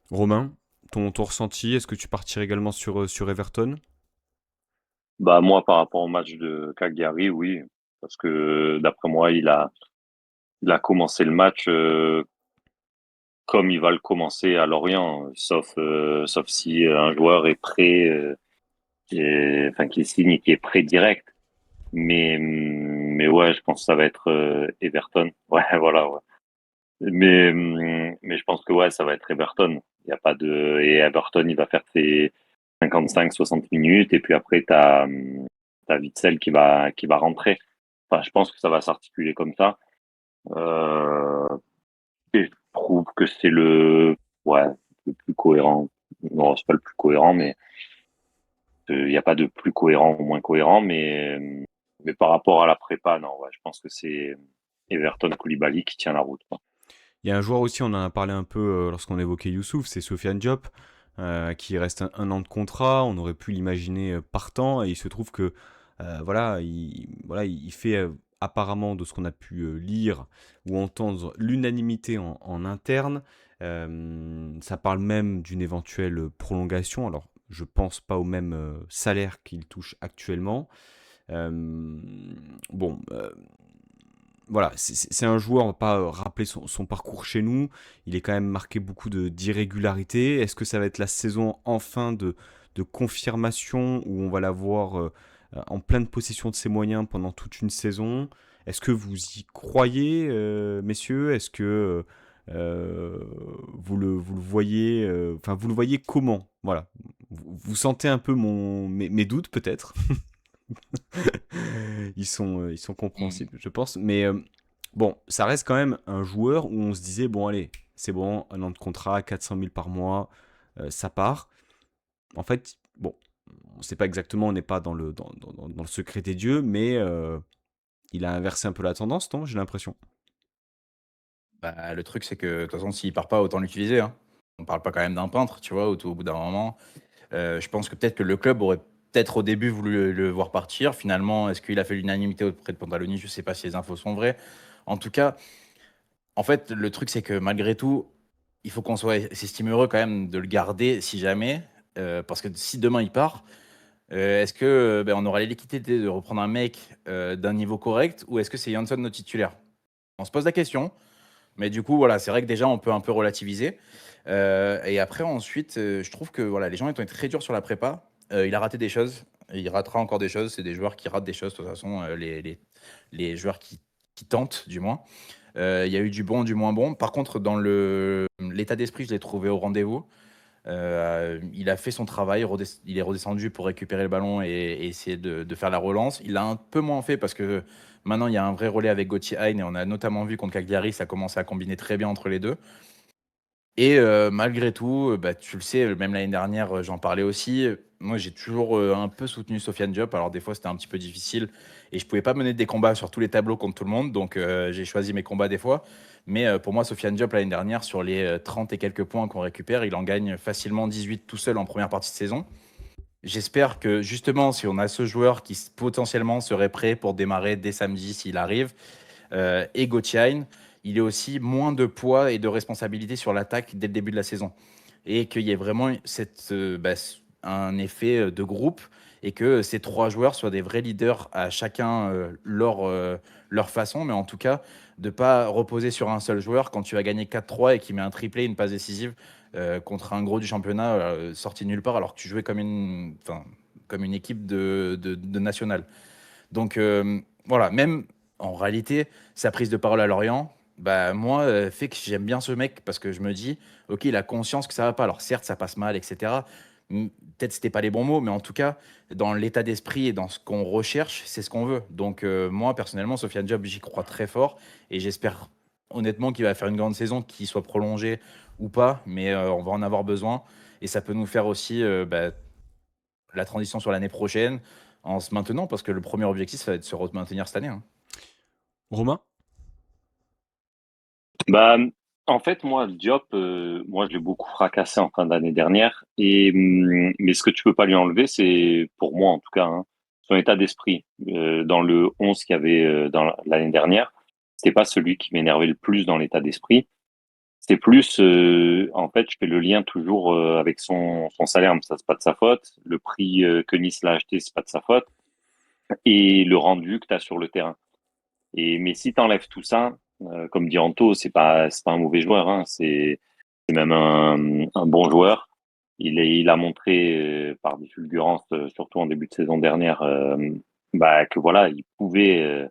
Romain, ton ressenti, est-ce que tu partirais également sur Everton? Bah moi, par rapport au match de Cagliari, oui, parce que d'après moi, il a commencé le match comme il va le commencer à Lorient, sauf si un joueur est prêt, enfin qui signe et qui est prêt direct. Mais ouais, je pense que ça va être Everton. Ouais, voilà. Ouais. Mais je pense que ouais, ça va être Everton. Il y a pas de et Everton, il va faire ses 55-60 minutes et puis après t'as Witsel qui va rentrer. Enfin, je pense que ça va s'articuler comme ça. Euh, et je trouve que c'est ouais, le plus cohérent. Non, c'est pas le plus cohérent, mais il n'y a pas de plus cohérent ou moins cohérent, mais par rapport à la prépa, non, ouais, je pense que c'est Everton Koulibaly qui tient la route, quoi. Il y a un joueur aussi, on en a parlé un peu lorsqu'on évoquait Youssouf, c'est Sofiane Diop, qui reste un an de contrat. On aurait pu l'imaginer partant, et il se trouve que il fait apparemment, de ce qu'on a pu lire ou entendre, l'unanimité en interne. Ça parle même d'une éventuelle prolongation. Alors, je pense pas au même salaire qu'il touche actuellement. Euh, bon, voilà, c'est un joueur, on va pas rappeler son parcours chez nous. Il est quand même marqué beaucoup d'irrégularités. Est-ce que ça va être la saison enfin de confirmation où on va l'avoir en pleine possession de ses moyens pendant toute une saison? Est-ce que vous y croyez, messieurs? Est-ce que vous le voyez, enfin vous le voyez comment? Voilà, vous sentez un peu mes doutes peut-être. Ils sont Mm. compréhensibles, je pense. Mais bon, ça reste quand même un joueur où on se disait, bon, allez, c'est bon, un an de contrat, 400 000 par mois, ça part. En fait, bon, on ne sait pas exactement, on n'est pas dans le secret des dieux, mais il a inversé un peu la tendance, non? J'ai l'impression. Bah, le truc, c'est que de toute façon, s'il part pas, autant l'utiliser, hein. On parle pas quand même d'un peintre, tu vois, au bout d'un moment. Je pense que peut-être que le club aurait peut-être au début voulu le voir partir. Finalement, est-ce qu'il a fait l'unanimité auprès de Pantaloni? Je sais pas si les infos sont vraies. En tout cas, en fait, le truc, c'est que malgré tout, il faut qu'on s'estime heureux quand même de le garder si jamais. Parce que si demain il part, est-ce que ben, on aura l'équité de reprendre un mec d'un niveau correct ou est-ce que c'est Janssen notre titulaire? On se pose la question. Mais du coup, voilà, c'est vrai que déjà, on peut un peu relativiser. Et après, ensuite, je trouve que voilà, les gens ont été très durs sur la prépa. Il a raté des choses. Et il ratera encore des choses. C'est des joueurs qui ratent des choses, de toute façon, les joueurs qui tentent, du moins. Il y a eu du bon, du moins bon. Par contre, dans l'état d'esprit, je l'ai trouvé au rendez-vous. Il a fait son travail, il est redescendu pour récupérer le ballon et essayer de faire la relance. Il l'a un peu moins fait parce que maintenant il y a un vrai relais avec Gauthier Hein et on a notamment vu contre Cagliari, ça commence à combiner très bien entre les deux. Et malgré tout, bah, tu le sais, même l'année dernière, j'en parlais aussi. Moi, j'ai toujours un peu soutenu Sofiane Diop. Alors, des fois, c'était un petit peu difficile et je pouvais pas mener des combats sur tous les tableaux contre tout le monde. Donc, j'ai choisi mes combats des fois. Mais pour moi, Sofiane Diop, l'année dernière, sur les 30 et quelques points qu'on récupère, il en gagne facilement 18 tout seul en première partie de saison. J'espère que justement, si on a ce joueur qui potentiellement serait prêt pour démarrer dès samedi s'il arrive, et Gauthier, il est aussi moins de poids et de responsabilité sur l'attaque dès le début de la saison. Et qu'il y ait vraiment un effet de groupe et que ces trois joueurs soient des vrais leaders à chacun leur façon, mais en tout cas, de ne pas reposer sur un seul joueur quand tu vas gagner 4-3 et qui met un triplé, une passe décisive contre un gros du championnat sorti de nulle part alors que tu jouais comme une équipe de nationale. Donc voilà, même en réalité, sa prise de parole à Lorient, bah moi, fait que j'aime bien ce mec parce que je me dis, ok, il a conscience que ça va pas. Alors certes, ça passe mal, etc. Peut-être c'était pas les bons mots, mais en tout cas, dans l'état d'esprit et dans ce qu'on recherche, c'est ce qu'on veut. Donc moi, personnellement, Sofiane Diop, j'y crois très fort et j'espère honnêtement qu'il va faire une grande saison, qu'il soit prolongé ou pas, mais on va en avoir besoin et ça peut nous faire aussi la transition sur l'année prochaine en se maintenant, parce que le premier objectif, ça va être de se maintenir cette année, hein. Romain? Bah, en fait, moi, Diop, moi, je l'ai beaucoup fracassé en fin d'année dernière. Mais ce que tu peux pas lui enlever, c'est, pour moi en tout cas, hein, son état d'esprit. Dans le 11 qu'il y avait dans l'année dernière, c'était pas celui qui m'énervait le plus dans l'état d'esprit. C'est plus, en fait, je fais le lien toujours avec son salaire, mais ça, c'est pas de sa faute. Le prix que Nice l'a acheté, c'est pas de sa faute. Et le rendu que tu as sur le terrain. Mais si tu enlèves tout ça, Comme dit Anto, c'est pas un mauvais joueur, hein. C'est même un bon joueur. Il a montré par des fulgurances, surtout en début de saison dernière, que voilà, il pouvait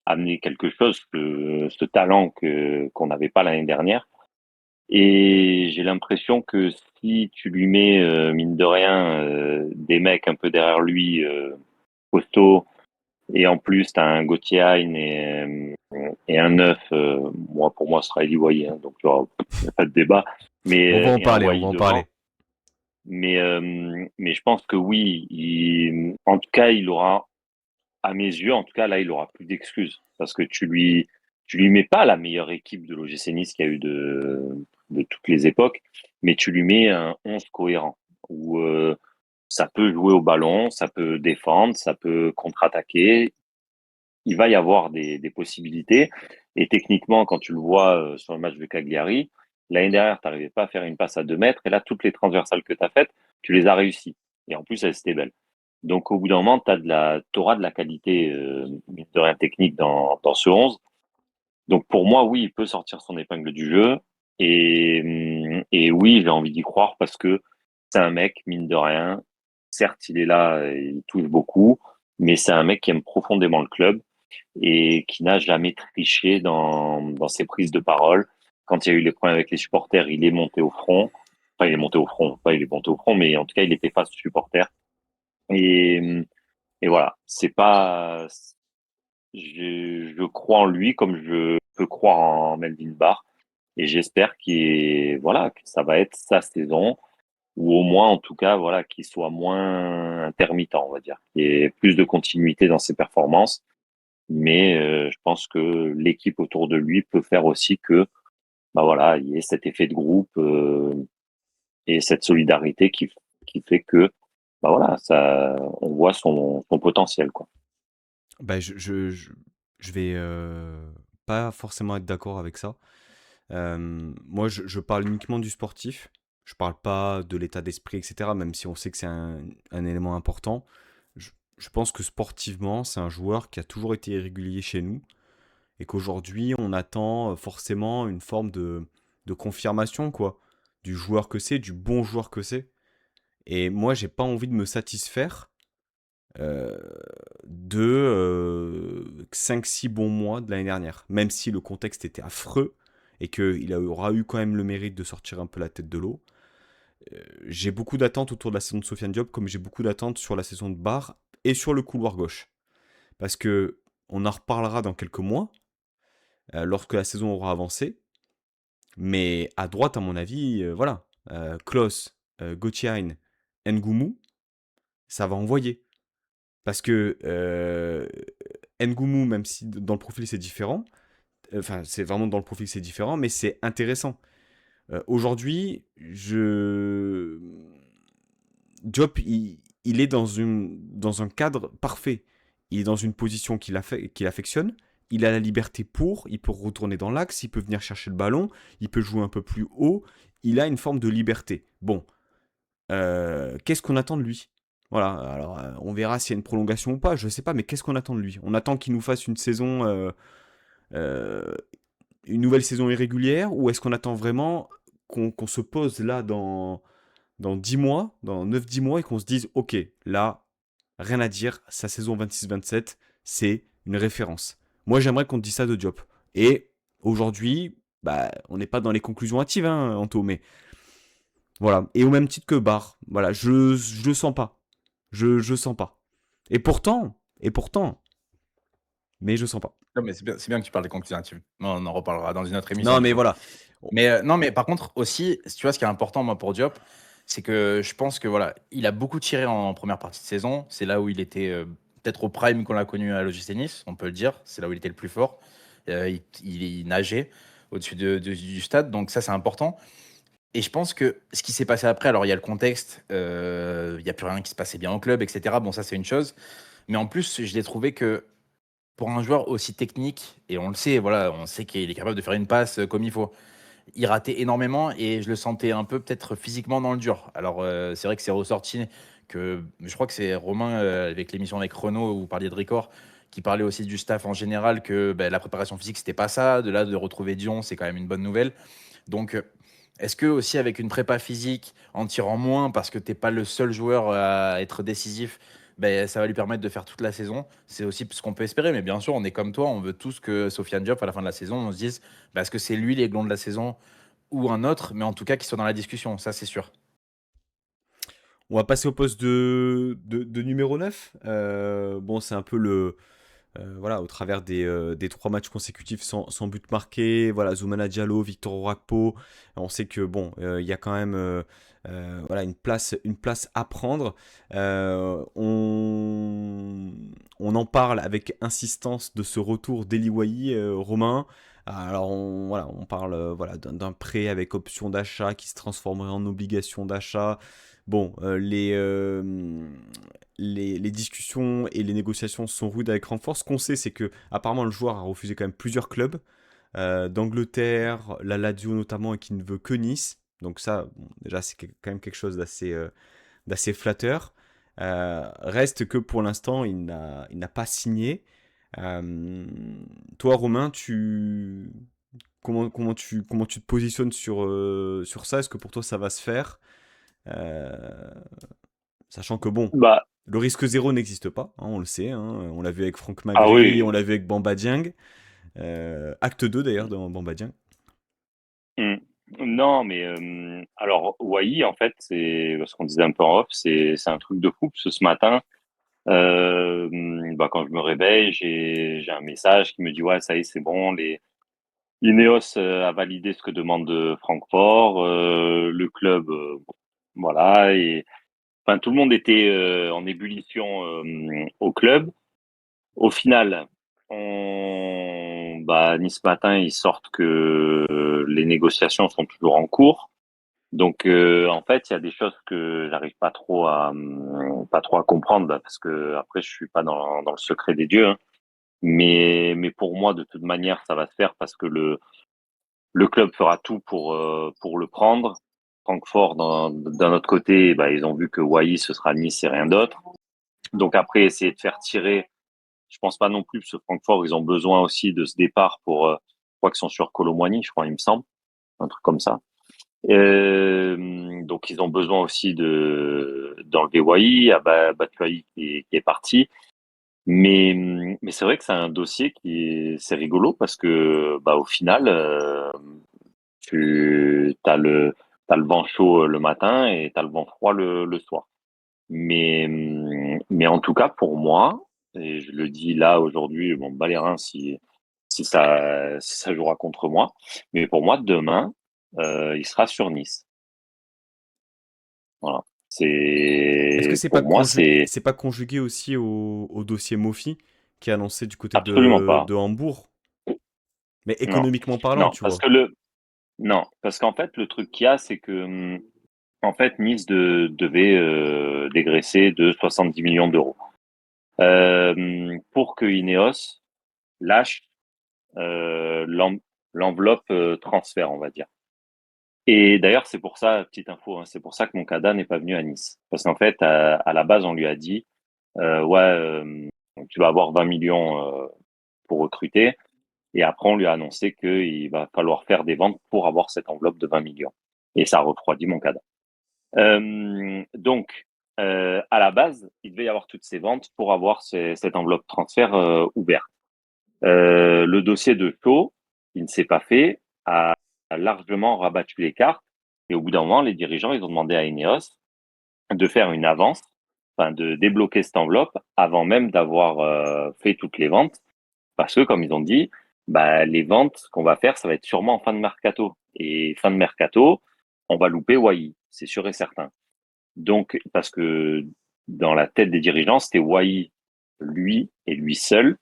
amener quelque chose, ce talent qu'on n'avait pas l'année dernière. Et j'ai l'impression que si tu lui mets, mine de rien, des mecs un peu derrière lui, costauds, et en plus tu as un Gauthier Hein et un neuf, moi pour moi ce sera Eli Wahi, hein, donc tu vois, il n'y a pas de débat, On va en et un parler, on va Wahi en devant. parler. Mais je pense que oui, en tout cas, il aura, à mes yeux, en tout cas, là, il aura plus d'excuses. Parce que tu lui mets pas la meilleure équipe de l'OGC Nice qu'il y a eu de toutes les époques, mais tu lui mets un 11 cohérent où ça peut jouer au ballon, ça peut défendre, ça peut contre-attaquer. Il va y avoir des possibilités. Et techniquement, quand tu le vois sur le match de Cagliari, l'année dernière, tu n'arrivais pas à faire une passe à 2 mètres. Et là, toutes les transversales que tu as faites, tu les as réussies. Et en plus, elles étaient belles. Donc, au bout d'un moment, t'auras de la qualité, mine de rien, technique dans ce 11. Donc, pour moi, oui, il peut sortir son épingle du jeu. Et oui, j'ai envie d'y croire parce que c'est un mec, mine de rien. Certes, il est là, il touche beaucoup, mais c'est un mec qui aime profondément le club et qui n'a jamais triché dans ses prises de parole. Quand il y a eu les problèmes avec les supporters, il est monté au front. Enfin, il est monté au front, pas il est monté au front, mais en tout cas, il était face aux supporters. Et, et voilà, c'est pas. Je crois en lui comme je peux croire en Melvin Barr. Et j'espère voilà, que ça va être sa saison, ou au moins, en tout cas, voilà, qu'il soit moins intermittent, on va dire, qu'il y ait plus de continuité dans ses performances. Mais je pense que l'équipe autour de lui peut faire aussi que, voilà, il y ait cet effet de groupe et cette solidarité qui fait que, voilà, ça, on voit son potentiel, quoi. Bah, je vais pas forcément être d'accord avec ça. Moi, je parle uniquement du sportif. Je parle pas de l'état d'esprit, etc. Même si on sait que c'est un élément important. Je pense que sportivement, c'est un joueur qui a toujours été irrégulier chez nous et qu'aujourd'hui, on attend forcément une forme de confirmation, quoi, du joueur que c'est, du bon joueur que c'est. Et moi, j'ai pas envie de me satisfaire euh, de 5-6 bons mois de l'année dernière, même si le contexte était affreux et qu'il aura eu quand même le mérite de sortir un peu la tête de l'eau. J'ai beaucoup d'attentes autour de la saison de Sofiane Diop, comme j'ai beaucoup d'attentes sur la saison de Barre et sur le couloir gauche. Parce que on en reparlera dans quelques mois, lorsque la saison aura avancé. Mais à droite, à mon avis, voilà. Klos, Gauthier, Ngoumou, ça va envoyer. Parce que Ngoumou, même si dans le profil c'est différent, enfin c'est vraiment dans le profil c'est différent, mais c'est intéressant. Aujourd'hui, Diop, il est dans un cadre parfait. Il est dans une position qu'il affectionne. Il a la liberté il peut retourner dans l'axe, il peut venir chercher le ballon, il peut jouer un peu plus haut. Il a une forme de liberté. Bon, qu'est-ce qu'on attend de lui? Voilà, alors on verra s'il y a une prolongation ou pas, je sais pas, mais qu'est-ce qu'on attend de lui? On attend qu'il nous fasse euh, une nouvelle saison irrégulière, ou est-ce qu'on attend vraiment qu'on se pose là dans 10 mois, dans 9-10 mois, et qu'on se dise, ok, là, rien à dire, sa saison 26-27, c'est une référence. Moi, j'aimerais qu'on te dise ça de Diop. Et aujourd'hui, bah, on n'est pas dans les conclusions hâtives, hein, Anto, mais voilà. Et au même titre que Barr, voilà, je le sens pas. Je sens pas. Et pourtant, mais je sens pas. Non, mais c'est bien que tu parles des conclusions hâtives. On en reparlera dans une autre émission, Non, du mais coup. voilà. Mais non, mais par contre, aussi, tu vois, ce qui est important, moi, pour Diop, c'est que je pense que voilà, il a beaucoup tiré en première partie de saison. C'est là où il était peut-être au prime qu'on l'a connu à l'OGC Nice, on peut le dire. C'est là où il était le plus fort. Il nageait au-dessus du stade, donc ça, c'est important. Et je pense que ce qui s'est passé après, alors il y a le contexte, il n'y a plus rien qui se passait bien au club, etc. Bon, ça, c'est une chose. Mais en plus, je l'ai trouvé que pour un joueur aussi technique, et on le sait, voilà, on sait qu'il est capable de faire une passe comme il faut. Il ratait énormément et je le sentais un peu peut-être physiquement dans le dur. Alors c'est vrai que c'est ressorti que je crois que c'est Romain avec l'émission avec Renaud où vous parliez de Ricard qui parlait aussi du staff en général, que la préparation physique, c'était pas ça. De là, de retrouver Dion, c'est quand même une bonne nouvelle. Donc, est-ce que aussi avec une prépa physique, en tirant moins, parce que t'es pas le seul joueur à être décisif, ça va lui permettre de faire toute la saison. C'est aussi ce qu'on peut espérer. Mais bien sûr, on est comme toi, on veut tous que Sofiane Diop, à la fin de la saison, on se dise, est-ce que c'est lui l'aiglon de la saison ou un autre, mais en tout cas qu'il soit dans la discussion, ça c'est sûr. On va passer au poste de numéro 9. Bon, c'est un peu voilà, au travers des 3 matchs consécutifs sans but marqué, voilà, Zoumana Diallo, Victor Orakpo, on sait que bon, il y a quand même voilà, une place à prendre. On en parle avec insistance de ce retour d'Eli Wahi, Romain. Alors voilà, on parle voilà, d'un prêt avec option d'achat qui se transformerait en obligation d'achat. Bon, les discussions et les négociations sont rudes avec Francfort. Ce qu'on sait, c'est que apparemment le joueur a refusé quand même plusieurs clubs d'Angleterre, la Lazio notamment, et qui ne veut que Nice. Donc ça, bon, déjà, c'est quand même quelque chose d'assez flatteur. Reste que pour l'instant, il n'a pas signé. Euh, Toi, Romain, comment tu te positionnes sur ça? Est-ce que pour toi, ça va se faire? Euh, Sachant que bon, Bah, le risque zéro n'existe pas, hein, on le sait, hein, on l'a vu avec Franck ah Magri, on oui. l'a vu avec Bamba Dieng, acte 2 d'ailleurs dans Bamba Dieng. Mm. Non, mais alors Wai, en fait, c'est ce qu'on disait un peu en off, c'est un truc de fou parce que ce matin, quand je me réveille, j'ai un message qui me dit ouais, ça y est, c'est bon, les Ineos a validé ce que demande Francfort, le club, voilà, et enfin tout le monde était en ébullition au club. Au final, Nice Matin, ils sortent que les négociations sont toujours en cours. Donc, en fait, il y a des choses que j'arrive pas trop à comprendre, parce que après, je suis pas dans le secret des dieux, hein. Mais pour moi, de toute manière, ça va se faire parce que le club fera tout pour le prendre. Francfort, d'un autre côté, ils ont vu que Wai, ce sera Nice et rien d'autre. Donc après, essayer de faire tirer, je pense pas non plus, parce que Francfort, ils ont besoin aussi de ce départ je crois qu'ils sont sur Colomboigny, je crois, il me semble, un truc comme ça. Donc ils ont besoin aussi d'enlever Wai, il y a Batshuayi qui est parti. Mais c'est vrai que c'est un dossier c'est rigolo parce que au final, tu t'as le vent chaud le matin et t'as le vent froid le soir. Mais en tout cas, pour moi, et je le dis là aujourd'hui, bon, bas les reins si ça jouera contre moi, mais pour moi, demain, il sera sur Nice. Voilà. Est-ce que c'est pas Pour moi, conjugué, c'est c'est pas conjugué aussi au dossier Mofi qui est annoncé du côté absolument de pas. Hambourg, mais Non, économiquement parlant, non, tu parce vois. que non, parce qu'en fait, le truc qu'il y a, c'est que, en fait, Nice devait dégraisser de 70 millions d'euros pour que Ineos lâche l'enveloppe transfert, on va dire. Et d'ailleurs, c'est pour ça, petite info, hein, c'est pour ça que Moncada n'est pas venu à Nice. Parce qu'en fait, à la base, on lui a dit, ouais, tu vas avoir 20 millions pour recruter. Et après, on lui a annoncé qu'il va falloir faire des ventes pour avoir cette enveloppe de 20 millions. Et ça a refroidi Moncada. Donc, à la base, il devait y avoir toutes ces ventes pour avoir cette enveloppe transfert ouverte. Le dossier de Shaw, il ne s'est pas fait, a largement rabattu les cartes. Et au bout d'un moment, les dirigeants, ils ont demandé à Ineos de faire une avance, enfin de débloquer cette enveloppe avant même d'avoir fait toutes les ventes. Parce que, comme ils ont dit, les ventes qu'on va faire, ça va être sûrement en fin de mercato. Et fin de mercato, on va louper Wai, c'est sûr et certain. Donc, parce que dans la tête des dirigeants, c'était Wai, lui et lui seul,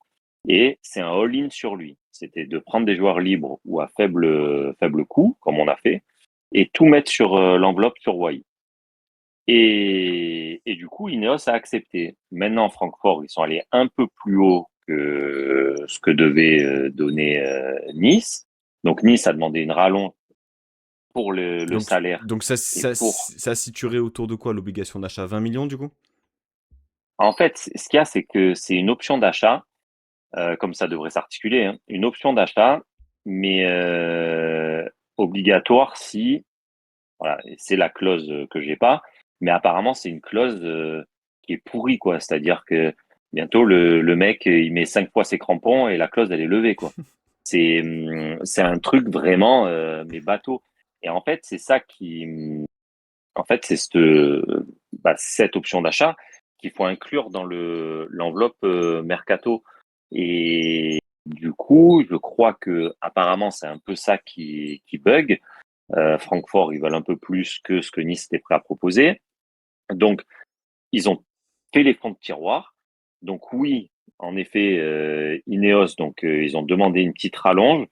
et c'est un all-in sur lui. C'était de prendre des joueurs libres ou à faible coût, comme on a fait, et tout mettre sur l'enveloppe sur Wai. Et du coup, Ineos a accepté. Maintenant, Francfort, ils sont allés un peu plus haut que ce que devait donner Nice. Donc Nice a demandé une rallonge pour le Donc, salaire donc ça, et ça, pour. ça situerait autour de quoi l'obligation d'achat? 20 millions du coup? En fait, ce qu'il y a, c'est que c'est une option d'achat comme ça devrait s'articuler, hein, une option d'achat, mais obligatoire si, voilà, c'est la clause que j'ai pas, mais apparemment c'est une clause qui est pourrie, quoi. C'est-à-dire que bientôt le mec il met 5 fois ses crampons et la clause elle est levée, quoi. C'est un truc vraiment mais bateau. Et en fait c'est ça qui, en fait c'est cette option d'achat qu'il faut inclure dans l'enveloppe mercato. Et du coup, je crois que apparemment c'est un peu ça qui bug. Francfort, ils veulent un peu plus que ce que Nice était prêt à proposer. Donc, ils ont fait les fonds de tiroir. Donc oui, en effet, Ineos, donc ils ont demandé une petite rallonge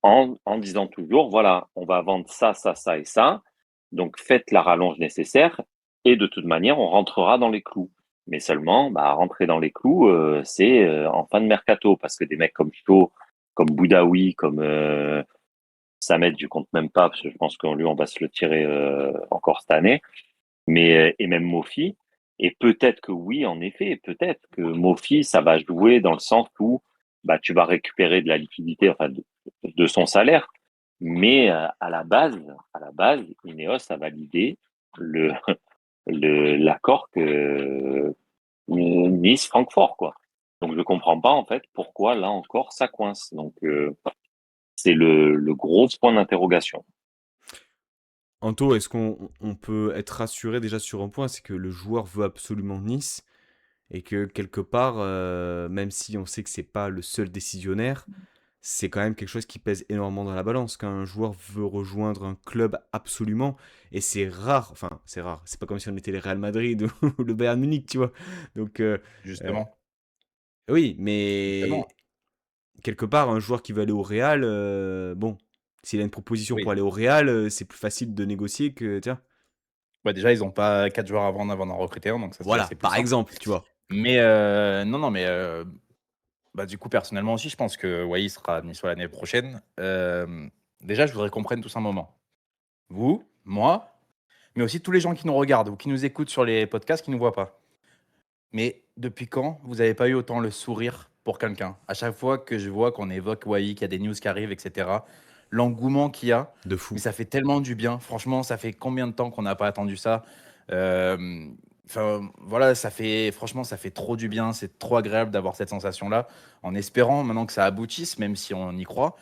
en disant toujours, voilà, on va vendre ça, ça, ça et ça. Donc faites la rallonge nécessaire et de toute manière, on rentrera dans les clous. Mais seulement, bah, rentrer dans les clous, c'est en fin de mercato parce que des mecs comme Shaw, comme Boudaoui, comme Samet, je compte même pas parce que je pense qu'on lui, on va se le tirer encore cette année. Mais et même Mofi. Et peut-être que oui, en effet, peut-être que Mofi, ça va jouer dans le sens où bah tu vas récupérer de la liquidité, enfin de son salaire. Mais à la base, Ineos a validé le l'accord que Nice-Francfort, quoi. Donc je comprends pas en fait pourquoi là encore ça coince. Donc c'est le gros point d'interrogation. Anto, est-ce qu'on peut être rassuré déjà sur un point, c'est que le joueur veut absolument Nice et que quelque part, même si on sait que c'est pas le seul décisionnaire, c'est quand même quelque chose qui pèse énormément dans la balance quand un joueur veut rejoindre un club absolument. Et c'est rare, enfin c'est rare, c'est pas comme si on était le Real Madrid ou le Bayern Munich, tu vois. Donc euh, Justement, oui, mais justement. quelque part, un joueur qui veut aller au Real, bon, s'il a une proposition pour Oui. aller au Real, c'est plus facile de négocier que, tiens, Bah, déjà, ils ont pas 4 joueurs à vendre avant d'en recruter un, donc ça, déjà, voilà, c'est plus par simple. exemple, tu vois. Mais non, non, mais bah, du coup, personnellement aussi, je pense que Wai sera admis sur l'année prochaine. Déjà, je voudrais qu'on prenne tous un moment. Vous, moi, mais aussi tous les gens qui nous regardent ou qui nous écoutent sur les podcasts, qui ne nous voient pas. Mais depuis quand vous n'avez pas eu autant le sourire pour quelqu'un? À chaque fois que je vois qu'on évoque Wai, qu'il y a des news qui arrivent, etc., l'engouement qu'il y a, De mais fou. ça fait tellement du bien. Franchement, ça fait combien de temps qu'on n'a pas attendu ça? Euh, Enfin, voilà, franchement, ça fait trop du bien. C'est trop agréable d'avoir cette sensation-là, en espérant maintenant que ça aboutisse, même si on y croit.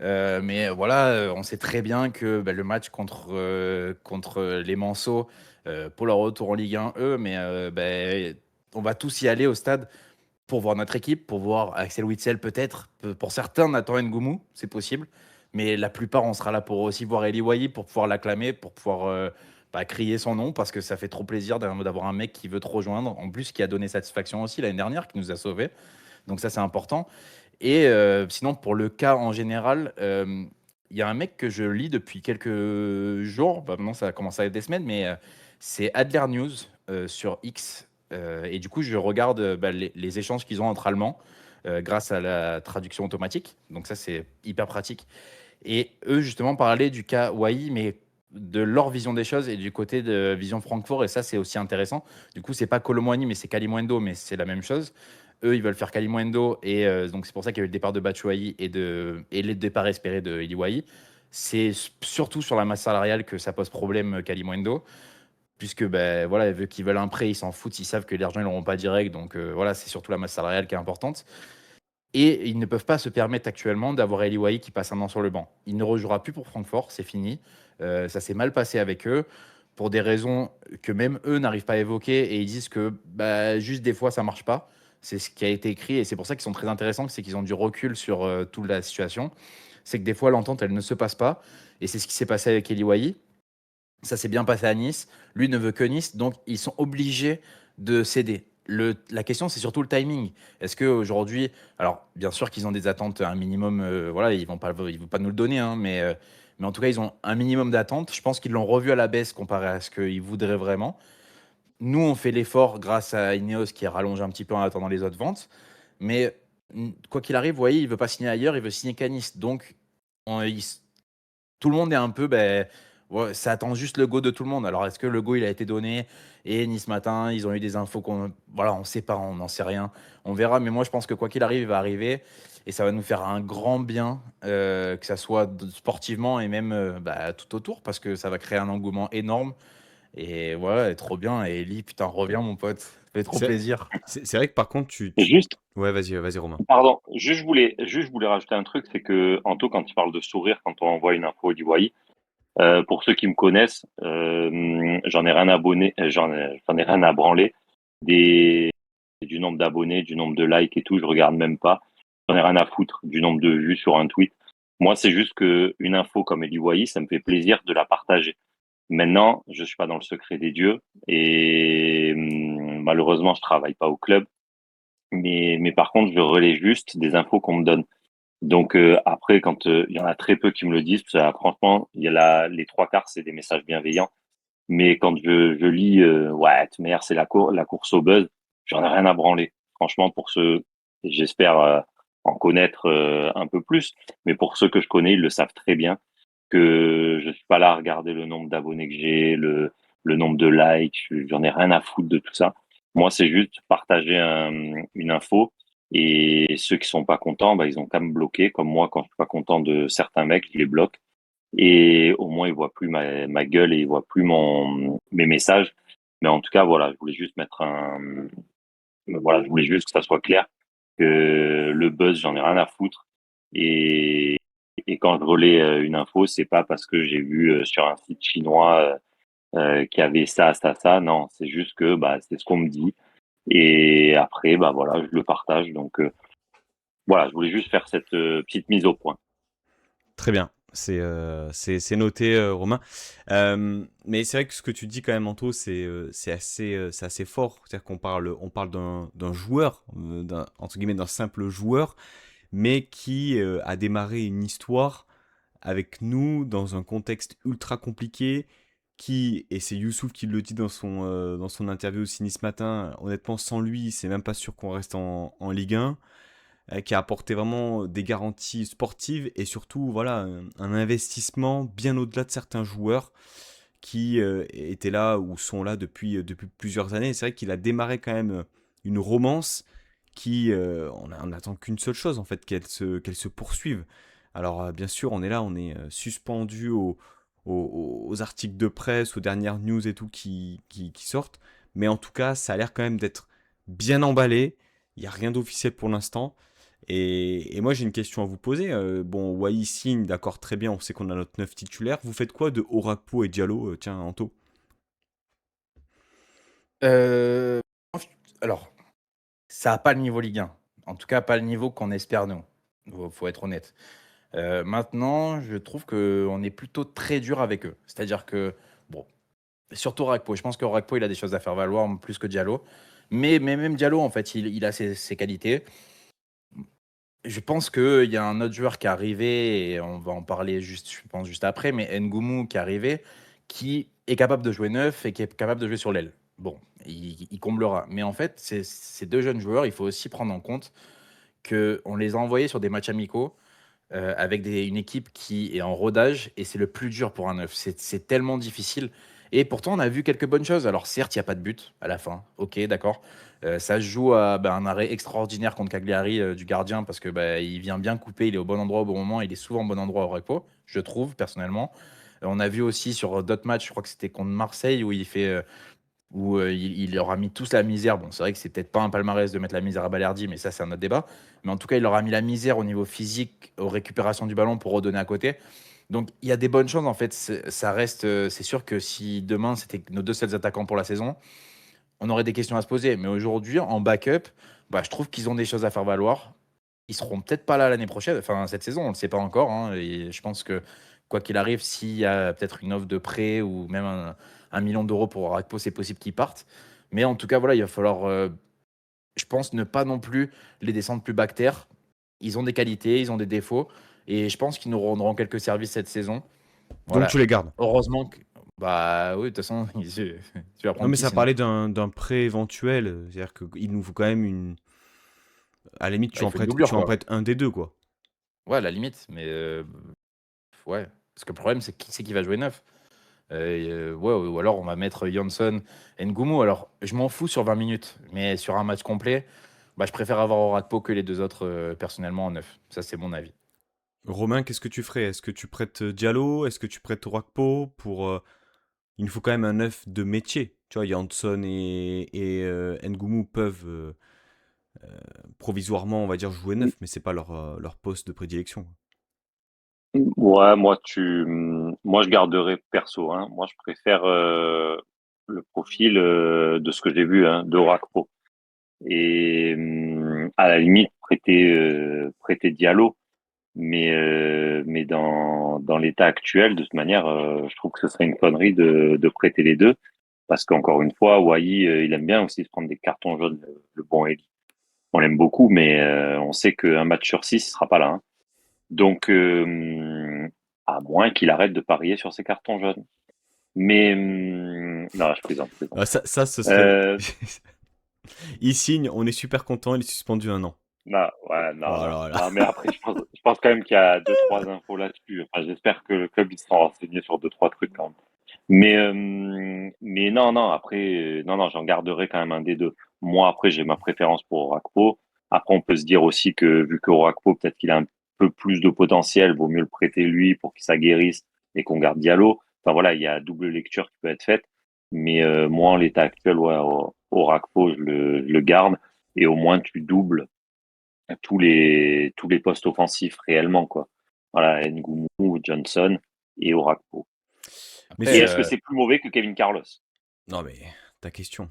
Mais voilà, on sait très bien que bah, le match contre les Manceaux, pour leur retour en Ligue 1, eux, mais bah, on va tous y aller au stade pour voir notre équipe, pour voir Axel Witsel peut-être. Pour certains, Nathan Ngoumou, c'est possible. Mais la plupart, on sera là pour aussi voir Eli Wahi, pour pouvoir l'acclamer, pour pouvoir bah, crier son nom, parce que ça fait trop plaisir d'avoir un mec qui veut te rejoindre. En plus, qui a donné satisfaction aussi l'année dernière, qui nous a sauvés. Donc ça, c'est important. Et sinon, pour le cas en général, il y a un mec que je lis depuis quelques jours. Bah, maintenant, ça a commencé à être des semaines, mais c'est Adler News sur X. Et du coup, je regarde bah, les échanges qu'ils ont entre Allemands grâce à la traduction automatique. Donc ça, c'est hyper pratique. Et eux, justement, parlaient du cas Wai, mais de leur vision des choses et du côté de vision Francfort. Et ça, c'est aussi intéressant. Du coup, c'est pas Colomwani, mais c'est Kalimundo, mais c'est la même chose. Eux, ils veulent faire Kalimundo. Et donc, c'est pour ça qu'il y a eu le départ de Batshuayi et le départ espéré de Iliwai. C'est surtout sur la masse salariale que ça pose problème, Kalimundo. Puisque ben, voilà, vu qu'ils veulent un prêt, ils s'en foutent, ils savent que l'argent, ils l'auront pas direct. Donc voilà, c'est surtout la masse salariale qui est importante. Et ils ne peuvent pas se permettre actuellement d'avoir Eli Wahi qui passe un an sur le banc. Il ne rejouera plus pour Francfort, c'est fini. Ça s'est mal passé avec eux pour des raisons que même eux n'arrivent pas à évoquer et ils disent que bah, juste des fois ça marche pas. C'est ce qui a été écrit et c'est pour ça qu'ils sont très intéressants, c'est qu'ils ont du recul sur toute la situation. C'est que des fois l'entente elle ne se passe pas et c'est ce qui s'est passé avec Eli Wahi. Ça s'est bien passé à Nice. Lui ne veut que Nice, donc ils sont obligés de céder. La question, c'est surtout le timing. Est-ce qu'aujourd'hui, alors bien sûr qu'ils ont des attentes, un minimum, voilà, ils vont pas nous le donner, hein, mais en tout cas, ils ont un minimum d'attentes. Je pense qu'ils l'ont revu à la baisse comparé à ce qu'ils voudraient vraiment. Nous, on fait l'effort grâce à Ineos qui rallonge un petit peu en attendant les autres ventes. Mais quoi qu'il arrive, vous voyez, il veut pas signer ailleurs, il veut signer qu'à Nice. Donc, on- il- tout le monde est un peu, ben, ouais, ça attend juste le go de tout le monde. Alors, est-ce que le go, il a été donné? Et Nice Matin, ils ont eu des infos qu'on. Voilà, on ne sait pas, on n'en sait rien. On verra, mais moi, je pense que quoi qu'il arrive, il va arriver. Et ça va nous faire un grand bien, que ça soit sportivement et même bah, tout autour, parce que ça va créer un engouement énorme. Et voilà, trop bien. Et Eli, putain, reviens, mon pote. Ça fait trop C'est plaisir. c'est vrai que par contre, Et juste, Ouais, vas-y, Romain. pardon, juste je voulais rajouter un truc, c'est que Anto, quand il parle de sourire, quand on envoie une info au DIY, pour ceux qui me connaissent, j'en ai rien à abonner, j'en ai rien à branler du nombre d'abonnés, du nombre de likes et tout, je regarde même pas. J'en ai rien à foutre du nombre de vues sur un tweet. Moi, c'est juste que une info comme Eli ça me fait plaisir de la partager. Maintenant, je suis pas dans le secret des dieux et malheureusement, je travaille pas au club. Mais par contre, je relais juste des infos qu'on me donne. Donc après, quand il y en a très peu qui me le disent, parce que, franchement, il y a les trois quarts, c'est des messages bienveillants. Mais quand je lis, ouais, merde, c'est la course au buzz, j'en ai rien à branler. Franchement, pour ceux, et j'espère en connaître un peu plus, mais pour ceux que je connais, ils le savent très bien que je suis pas là à regarder le nombre d'abonnés que j'ai, le nombre de likes, j'en ai rien à foutre de tout ça. Moi, c'est juste partager une info et ceux qui sont pas contents, bah, ils ont qu'à me bloquer. Comme moi, quand je suis pas content de certains mecs, je les bloque et au moins ils voient plus ma gueule et ils voient plus mes messages. Mais en tout cas, voilà, je voulais juste voilà, je voulais juste que ça soit clair que le buzz, j'en ai rien à foutre et quand je relais une info, c'est pas parce que j'ai vu sur un site chinois qu'il y avait ça, ça, ça. Non, c'est juste que bah c'est ce qu'on me dit et après bah voilà, je le partage. Donc voilà, je voulais juste faire cette petite mise au point. Très bien. C'est noté, Romain. Mais c'est vrai que ce que tu dis quand même, Anto, c'est assez fort. C'est-à-dire on parle d'un joueur, entre guillemets, d'un simple joueur, mais qui a démarré une histoire avec nous dans un contexte ultra compliqué. Et c'est Youssouf qui le dit dans son interview aussi ce matin, honnêtement, sans lui, c'est même pas sûr qu'on reste en Ligue 1, qui a apporté vraiment des garanties sportives et surtout voilà, un investissement bien au-delà de certains joueurs qui étaient là ou sont là depuis plusieurs années. C'est vrai qu'il a démarré quand même une romance qui, on n'attend qu'une seule chose en fait, qu'elle se poursuive. Alors bien sûr, on est là, on est suspendu aux articles de presse, aux dernières news et tout qui sortent, mais en tout cas, ça a l'air quand même d'être bien emballé. Il n'y a rien d'officiel pour l'instant. Et moi, j'ai une question à vous poser. Bon, Wai signe, d'accord, très bien, on sait qu'on a notre 9 titulaire. Vous faites quoi de Orakpo et Diallo tiens, Anto. Euh, alors, ça n'a pas le niveau Ligue 1. En tout cas, pas le niveau qu'on espère, nous. Faut être honnête. Maintenant, je trouve qu'on est plutôt très dur avec eux. C'est-à-dire que, bon, surtout Rakpo. Je pense que Rakpo, il a des choses à faire valoir plus que Diallo. Mais même Diallo, en fait, il a ses qualités. Je pense qu'il y a un autre joueur qui est arrivé, et on va en parler juste, je pense, juste après, mais Ngoumou qui est arrivé, qui est capable de jouer neuf et qui est capable de jouer sur l'aile. Bon, il comblera. Mais en fait, ces deux jeunes joueurs, il faut aussi prendre en compte qu'on les a envoyés sur des matchs amicaux avec une équipe qui est en rodage et c'est le plus dur pour un neuf. C'est tellement difficile. Et pourtant, on a vu quelques bonnes choses. Alors, certes, il n'y a pas de but à la fin. Ok, d'accord. Ça se joue à un arrêt extraordinaire contre Cagliari du gardien parce que il vient bien couper, il est au bon endroit au bon moment, il est souvent au bon endroit au Recpo, je trouve personnellement. On a vu aussi sur d'autres matchs, je crois que c'était contre Marseille où il leur a mis tous la misère. Bon, c'est vrai que c'est peut-être pas un palmarès de mettre la misère à Balerdi, mais ça, c'est un autre débat. Mais en tout cas, il leur a mis la misère au niveau physique, aux récupérations du ballon pour redonner à côté. Donc, il y a des bonnes choses, en fait. Ça reste, c'est sûr que si demain, c'était nos deux seuls attaquants pour la saison, on aurait des questions à se poser. Mais aujourd'hui, en backup, je trouve qu'ils ont des choses à faire valoir. Ils seront peut-être pas là l'année prochaine, enfin cette saison, on ne le sait pas encore, hein, et je pense que quoi qu'il arrive, s'il y a peut-être une offre de prêt ou même 1 million d'euros pour Rakpo, c'est possible qu'ils partent. Mais en tout cas, voilà, il va falloir, je pense, ne pas non plus les descendre plus bactères. Ils ont des qualités, ils ont des défauts, et je pense qu'ils nous rendront quelques services cette saison. Donc Voilà. tu les gardes. Heureusement que. Bah oui, de toute façon, tu vas Non, prendre mais qui ça sinon? parlait d'un prêt éventuel. C'est-à-dire qu'il nous faut quand même une. À la limite, Il faut une doublure, tu en quoi. prêtes un des deux, quoi. Ouais, à la limite, mais ouais. Parce que le problème, c'est qui va jouer neuf. Ouais, ou alors on va mettre Janssen et Ngoumou. Alors, je m'en fous sur 20 minutes, mais sur un match complet, bah, je préfère avoir Orakpo que les deux autres personnellement en neuf. Ça, c'est mon avis. Romain, qu'est-ce que tu ferais? Est-ce que tu prêtes Diallo? Est-ce que tu prêtes Orakpo pour il nous faut quand même un neuf de métier. Tu vois, Janson et Ngoumou peuvent provisoirement, on va dire, jouer neuf, mais c'est pas leur poste de prédilection. Ouais, moi je garderais perso, hein. Moi je préfère le profil de ce que j'ai vu, hein, d'Orak Pro. Et à la limite prêter Diallo, mais dans l'état actuel, de toute manière, je trouve que ce serait une connerie de prêter les deux, parce qu'encore une fois, Wai, il aime bien aussi se prendre des cartons jaunes, le bon Eli. On l'aime beaucoup, mais on sait qu'un match sur six, il sera pas là, hein. Donc, à moins qu'il arrête de parier sur ses cartons jaunes. Mais non, je plaisante. Ah, ça, ce serait. Euh, Il signe, on est super content, il est suspendu 1 an. non, ouais, non, non, Voilà. non, mais après, je pense quand même qu'il y a deux, trois infos là-dessus. Enfin, j'espère que le club il sera renseigné sur deux, trois trucs quand même. Mais non, non, après, non, non, j'en garderai quand même un des deux. Moi, après, j'ai ma préférence pour Orakpo. Après, on peut se dire aussi que vu que Orakpo, peut-être qu'il a un peu plus de potentiel, vaut mieux le prêter lui pour qu'il s'aguerrisse et qu'on garde Diallo. Enfin voilà, il y a double lecture qui peut être faite. Mais moi, en l'état actuel, ouais, Orakpo, je le garde et au moins tu doubles tous les postes offensifs réellement, quoi. Voilà, Ngoumou, Johnson et Orakpo. Mais Et Après, est-ce que c'est plus mauvais que Kevin Carlos? Non, mais ta question.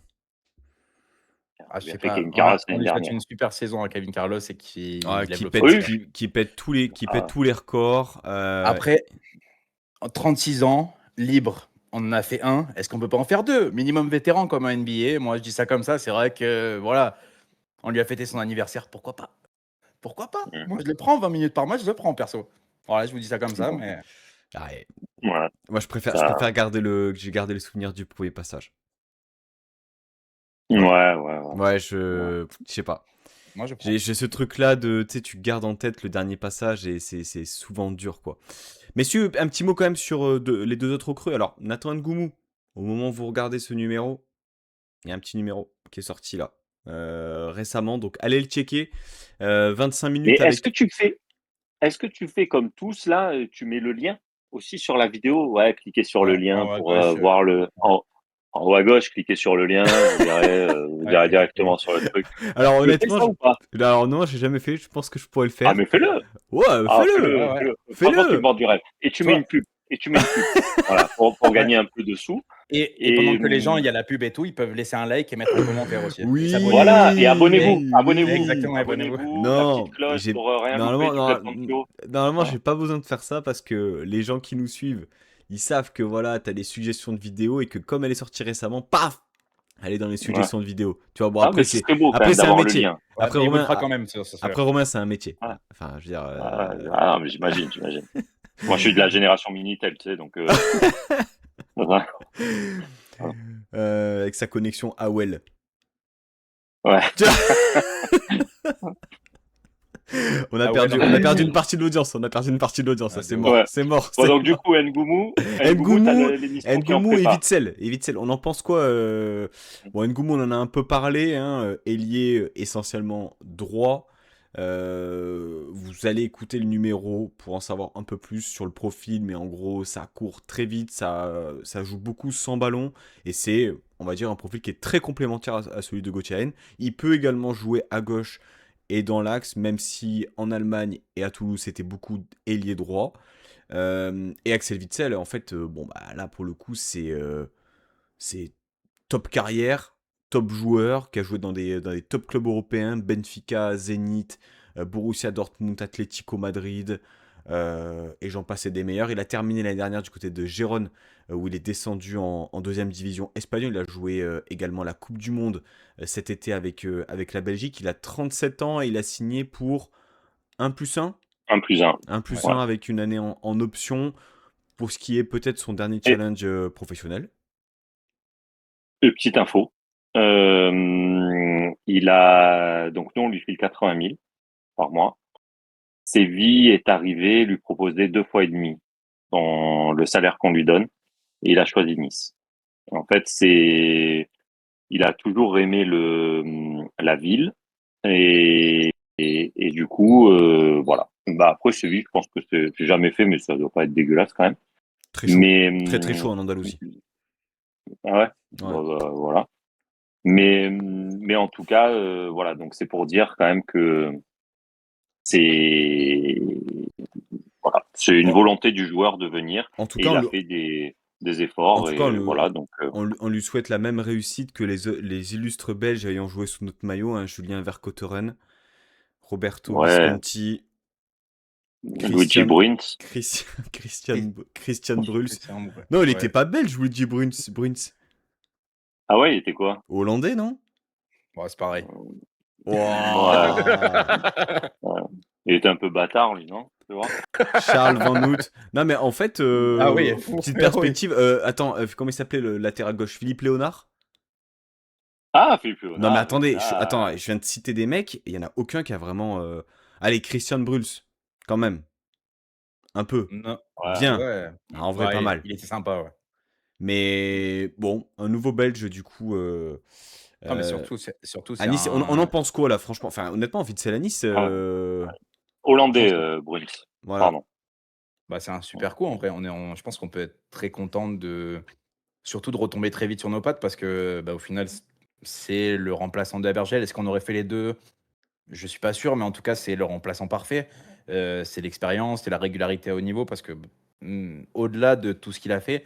je Il a sais fait pas. Kevin Carlos On l'année lui souhaite dernière. une super saison à Kevin Carlos et qu'il Ah, lève qui le pète, Oui. poste. qui pète Ah, tous les records. Après, en 36 ans, libre, on en a fait un. Est-ce qu'on peut pas en faire deux? Minimum vétéran comme un NBA. Moi, je dis ça comme ça. C'est vrai que, voilà, on lui a fêté son anniversaire. Pourquoi pas? Pourquoi pas? Moi, je le prends 20 minutes par match, je le prends perso. Voilà, je vous dis ça comme ça, mais ouais. voilà, Moi, je ça. préfère j'ai gardé les souvenirs du premier passage. Ouais, Ouais. ouais, ouais. Ouais, Ouais. je sais pas. moi, je prends. J'ai ce truc-là de, tu sais, tu gardes en tête le dernier passage et c'est souvent dur, quoi. Messieurs, un petit mot quand même sur les deux autres recrues. Alors, Nathan Ngoumou, au moment où vous regardez ce numéro, il y a un petit numéro qui est sorti là, récemment. Donc, allez le checker. 25 Mais minutes avec. est-ce que tu fais comme tous là, tu mets le lien aussi sur la vidéo? Ouais, cliquez sur le Ouais, lien en haut à pour gauche. voir en haut à gauche, cliquez sur le lien, vous Ouais, irez exactement. directement sur le truc. Alors, Tu le fais honnêtement, ça ou pas? alors non, j'ai jamais fait. Je pense que je pourrais le Ah, faire. mais fais-le! Ouais, Ah, fais-le! fais-le, Ouais, ouais. fais-le. Franchement, tu me Fais-le! vends du rêve. Et tu Tu mets vois? une pub. Et tu mets une pub. Voilà, pour Ouais. gagner un peu de sous. Et pendant Et que les gens, il y a la pub et tout, ils peuvent laisser un like et mettre un commentaire aussi. Et s'abonner. voilà, et Oui! abonnez-vous, Oui! abonnez-vous, Exactement, abonnez-vous. abonnez-vous, la petite Non, cloche pour rien louper du Club Panthéo. normalement, Voilà. j'ai pas besoin de faire ça parce que les gens qui nous suivent, ils savent que voilà, t'as des suggestions de vidéos et que comme elle est sortie récemment, paf, elle est dans les Ouais. suggestions de vidéos. Tu vois, bon Ah, mais ce serait beau quand après même c'est un d'avoir le métier. lien. Ouais, mais il vous le fera quand même, ça se fait. Après Romain, c'est un métier. Voilà. Enfin, je veux dire, Ah, mais j'imagine. Moi, je suis de la génération Minitel, tu sais, donc voilà. avec sa connexion AOL. Ouais. On a Ah ouais, perdu, non, on a mais perdu une partie de l'audience. On a perdu une partie de l'audience. Ça, ah, c'est de mort. Ouais. C'est mort. Bon, C'est donc du mort. coup, Ngoumou, t'as Ngoumou, l'émission qui en Ngoumou et prépare. Witzel. On en pense quoi Bon, Ngoumou, on en a un peu parlé. Hein, ailier essentiellement droit. Vous allez écouter le numéro pour en savoir un peu plus sur le profil, mais en gros, ça court très vite, ça joue beaucoup sans ballon, et c'est, on va dire, un profil qui est très complémentaire à celui de Gauthier Haine. Il peut également jouer à gauche et dans l'axe, même si en Allemagne et à Toulouse, c'était beaucoup ailier droit. Et Axel Witsel, en fait, bon, bah, là, pour le coup, c'est top carrière, top joueur, qui a joué dans des top clubs européens, Benfica, Zenit, Borussia Dortmund, Atlético Madrid, et j'en passais des meilleurs. Il a terminé l'année dernière du côté de Gérone, où il est descendu en deuxième division espagnole. Il a joué également la Coupe du Monde cet été avec la Belgique. Il a 37 ans et il a signé pour 1+1. 1+1. 1+1 Ouais. avec une année en option pour ce qui est peut-être son dernier Et challenge professionnel. petite info. Il a donc nous on lui file 80 000 par mois. Séville est arrivé lui proposer 2 fois et demi le salaire qu'on lui donne. et il a choisi Nice. En fait, il a toujours aimé la ville et du coup, voilà. Bah après Séville, je pense que j'ai jamais fait, mais ça doit pas être dégueulasse quand même. Très chaud. Mais Très très chaud en Andalousie. ah ouais, Ouais. bah, voilà. Mais en tout cas, voilà. Donc c'est pour dire quand même que c'est voilà, c'est une En, volonté du joueur de venir en tout et cas, il a fait des efforts et voilà. Donc on lui souhaite la même réussite que les illustres Belges ayant joué sous notre maillot, hein, Julien Vercauteren, Roberto ouais, Visconti, Luigi Christian, Bruins. Christian Bruls. Christian, ouais. Non, il était Ouais. pas belge, Luigi Bruns. Ah ouais, il était quoi? Hollandais, non? Bon, c'est pareil. Ouais, Wouah. ouais. Il était un peu bâtard, lui, non? Tu vois? Charles Van Hout. Non, mais en fait, Ah oui, fou. petite Ah oui. perspective. Attends, comment il s'appelait le latéral gauche? Philippe Léonard? Ah, Philippe Non, mais Léonard, mais attendez, ça. je viens de citer des mecs, et il y en a aucun qui a vraiment. Allez, Christian Bruls, quand même. Un peu. Non. Ouais. Bien. Ouais. Ah, en vrai, pas Ouais, mal. il était sympa, ouais. Mais bon, un nouveau Belge, du coup. Non, mais euh, surtout, à c'est Nice, on en un. pense quoi là, franchement? Enfin, honnêtement, Witzel à Nice. Ah, Franchement, Hollandais, Bruins. Voilà. Pardon. bah, c'est un super coup en vrai. Je pense qu'on peut être très content surtout de retomber très vite sur nos pattes parce que, bah, au final, c'est le remplaçant de Abergel. Est-ce qu'on aurait fait les deux? Je suis pas sûr, mais en tout cas, c'est le remplaçant parfait. C'est l'expérience, c'est la régularité à haut niveau parce que, au-delà de tout ce qu'il a fait,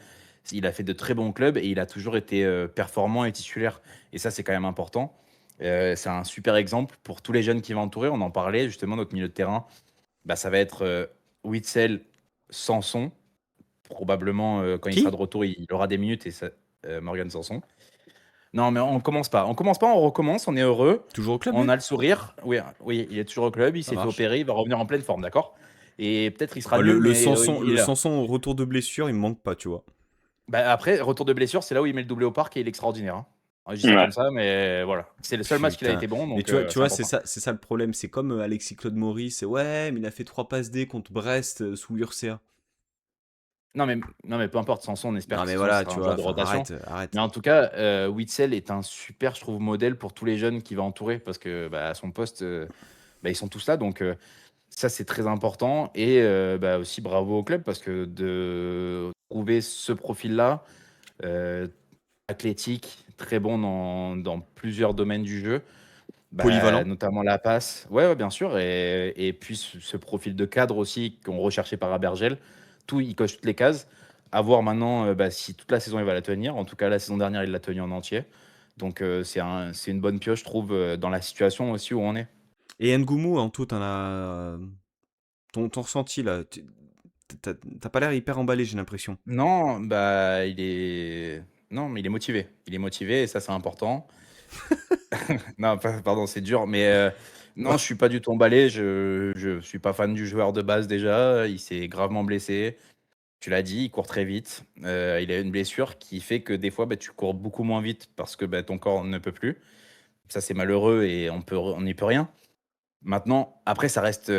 il a fait de très bons clubs et il a toujours été performant et titulaire. Et ça, c'est quand même important. C'est un super exemple pour tous les jeunes qui vont entourer. On en parlait justement, notre milieu de terrain. Bah, ça va être Witzel, Sanson. Probablement, quand il sera de Qui? retour, il aura des minutes et ça, Morgan Sanson. Non, mais on commence pas. On commence pas, on recommence, on est heureux, Toujours au club, on lui? a le sourire. Oui, oui, il est toujours au club, il Ça s'est fait marche. opérer, il va revenir en pleine forme, d'accord? Et peut-être il sera Bah, nul, mais il est Le là. Sanson au retour de blessure, il me manque pas, tu vois. Bah, après, retour de blessure, c'est là où il met le doublé au parc et il est extraordinaire, hein. Je dis ça comme Ouais. ça, mais voilà. C'est le seul match qu'il a Putain. été bon, Mais donc tu c'est vois, important. c'est ça le problème. C'est comme Alexis Claude Maurice. Ouais, mais il a fait 3 passes D contre Brest sous Urca. Non, mais peu importe, Sanson, on espère Non, que mais Sanson voilà, sera tu un vois, joueur de enfin, rotation. arrête. Mais en tout cas, Witzel est un super, je trouve, modèle pour tous les jeunes qui va entourer parce que bah, à son poste, bah, ils sont tous là. Donc, ça, c'est très important. Et bah, aussi, bravo au club parce que de trouver ce profil-là, euh, athlétique, très bon dans plusieurs domaines du jeu, bah, Polyvalent. notamment la passe. Ouais, ouais, bien sûr. Et puis, ce profil de cadre aussi qu'on recherchait par Abergel. Il coche toutes les cases. À voir maintenant bah, si toute la saison il va la tenir. En tout cas, la saison dernière, il l'a tenue en entier. Donc, c'est une bonne pioche, je trouve, dans la situation aussi où on est. Et Ngoumou, en tout, ton ressenti là. T'as pas l'air hyper emballé, j'ai l'impression. Non, bah, il est. Non, mais il est motivé. Il est motivé et ça, c'est important. Non, pardon, c'est dur, mais non, je suis pas du tout emballé. Je suis pas fan du joueur de base déjà. Il s'est gravement blessé. Tu l'as dit, il court très vite. Il a une blessure qui fait que des fois, bah, tu cours beaucoup moins vite parce que bah, ton corps ne peut plus. Ça, c'est malheureux et on n'y peut rien. Maintenant, après, ça reste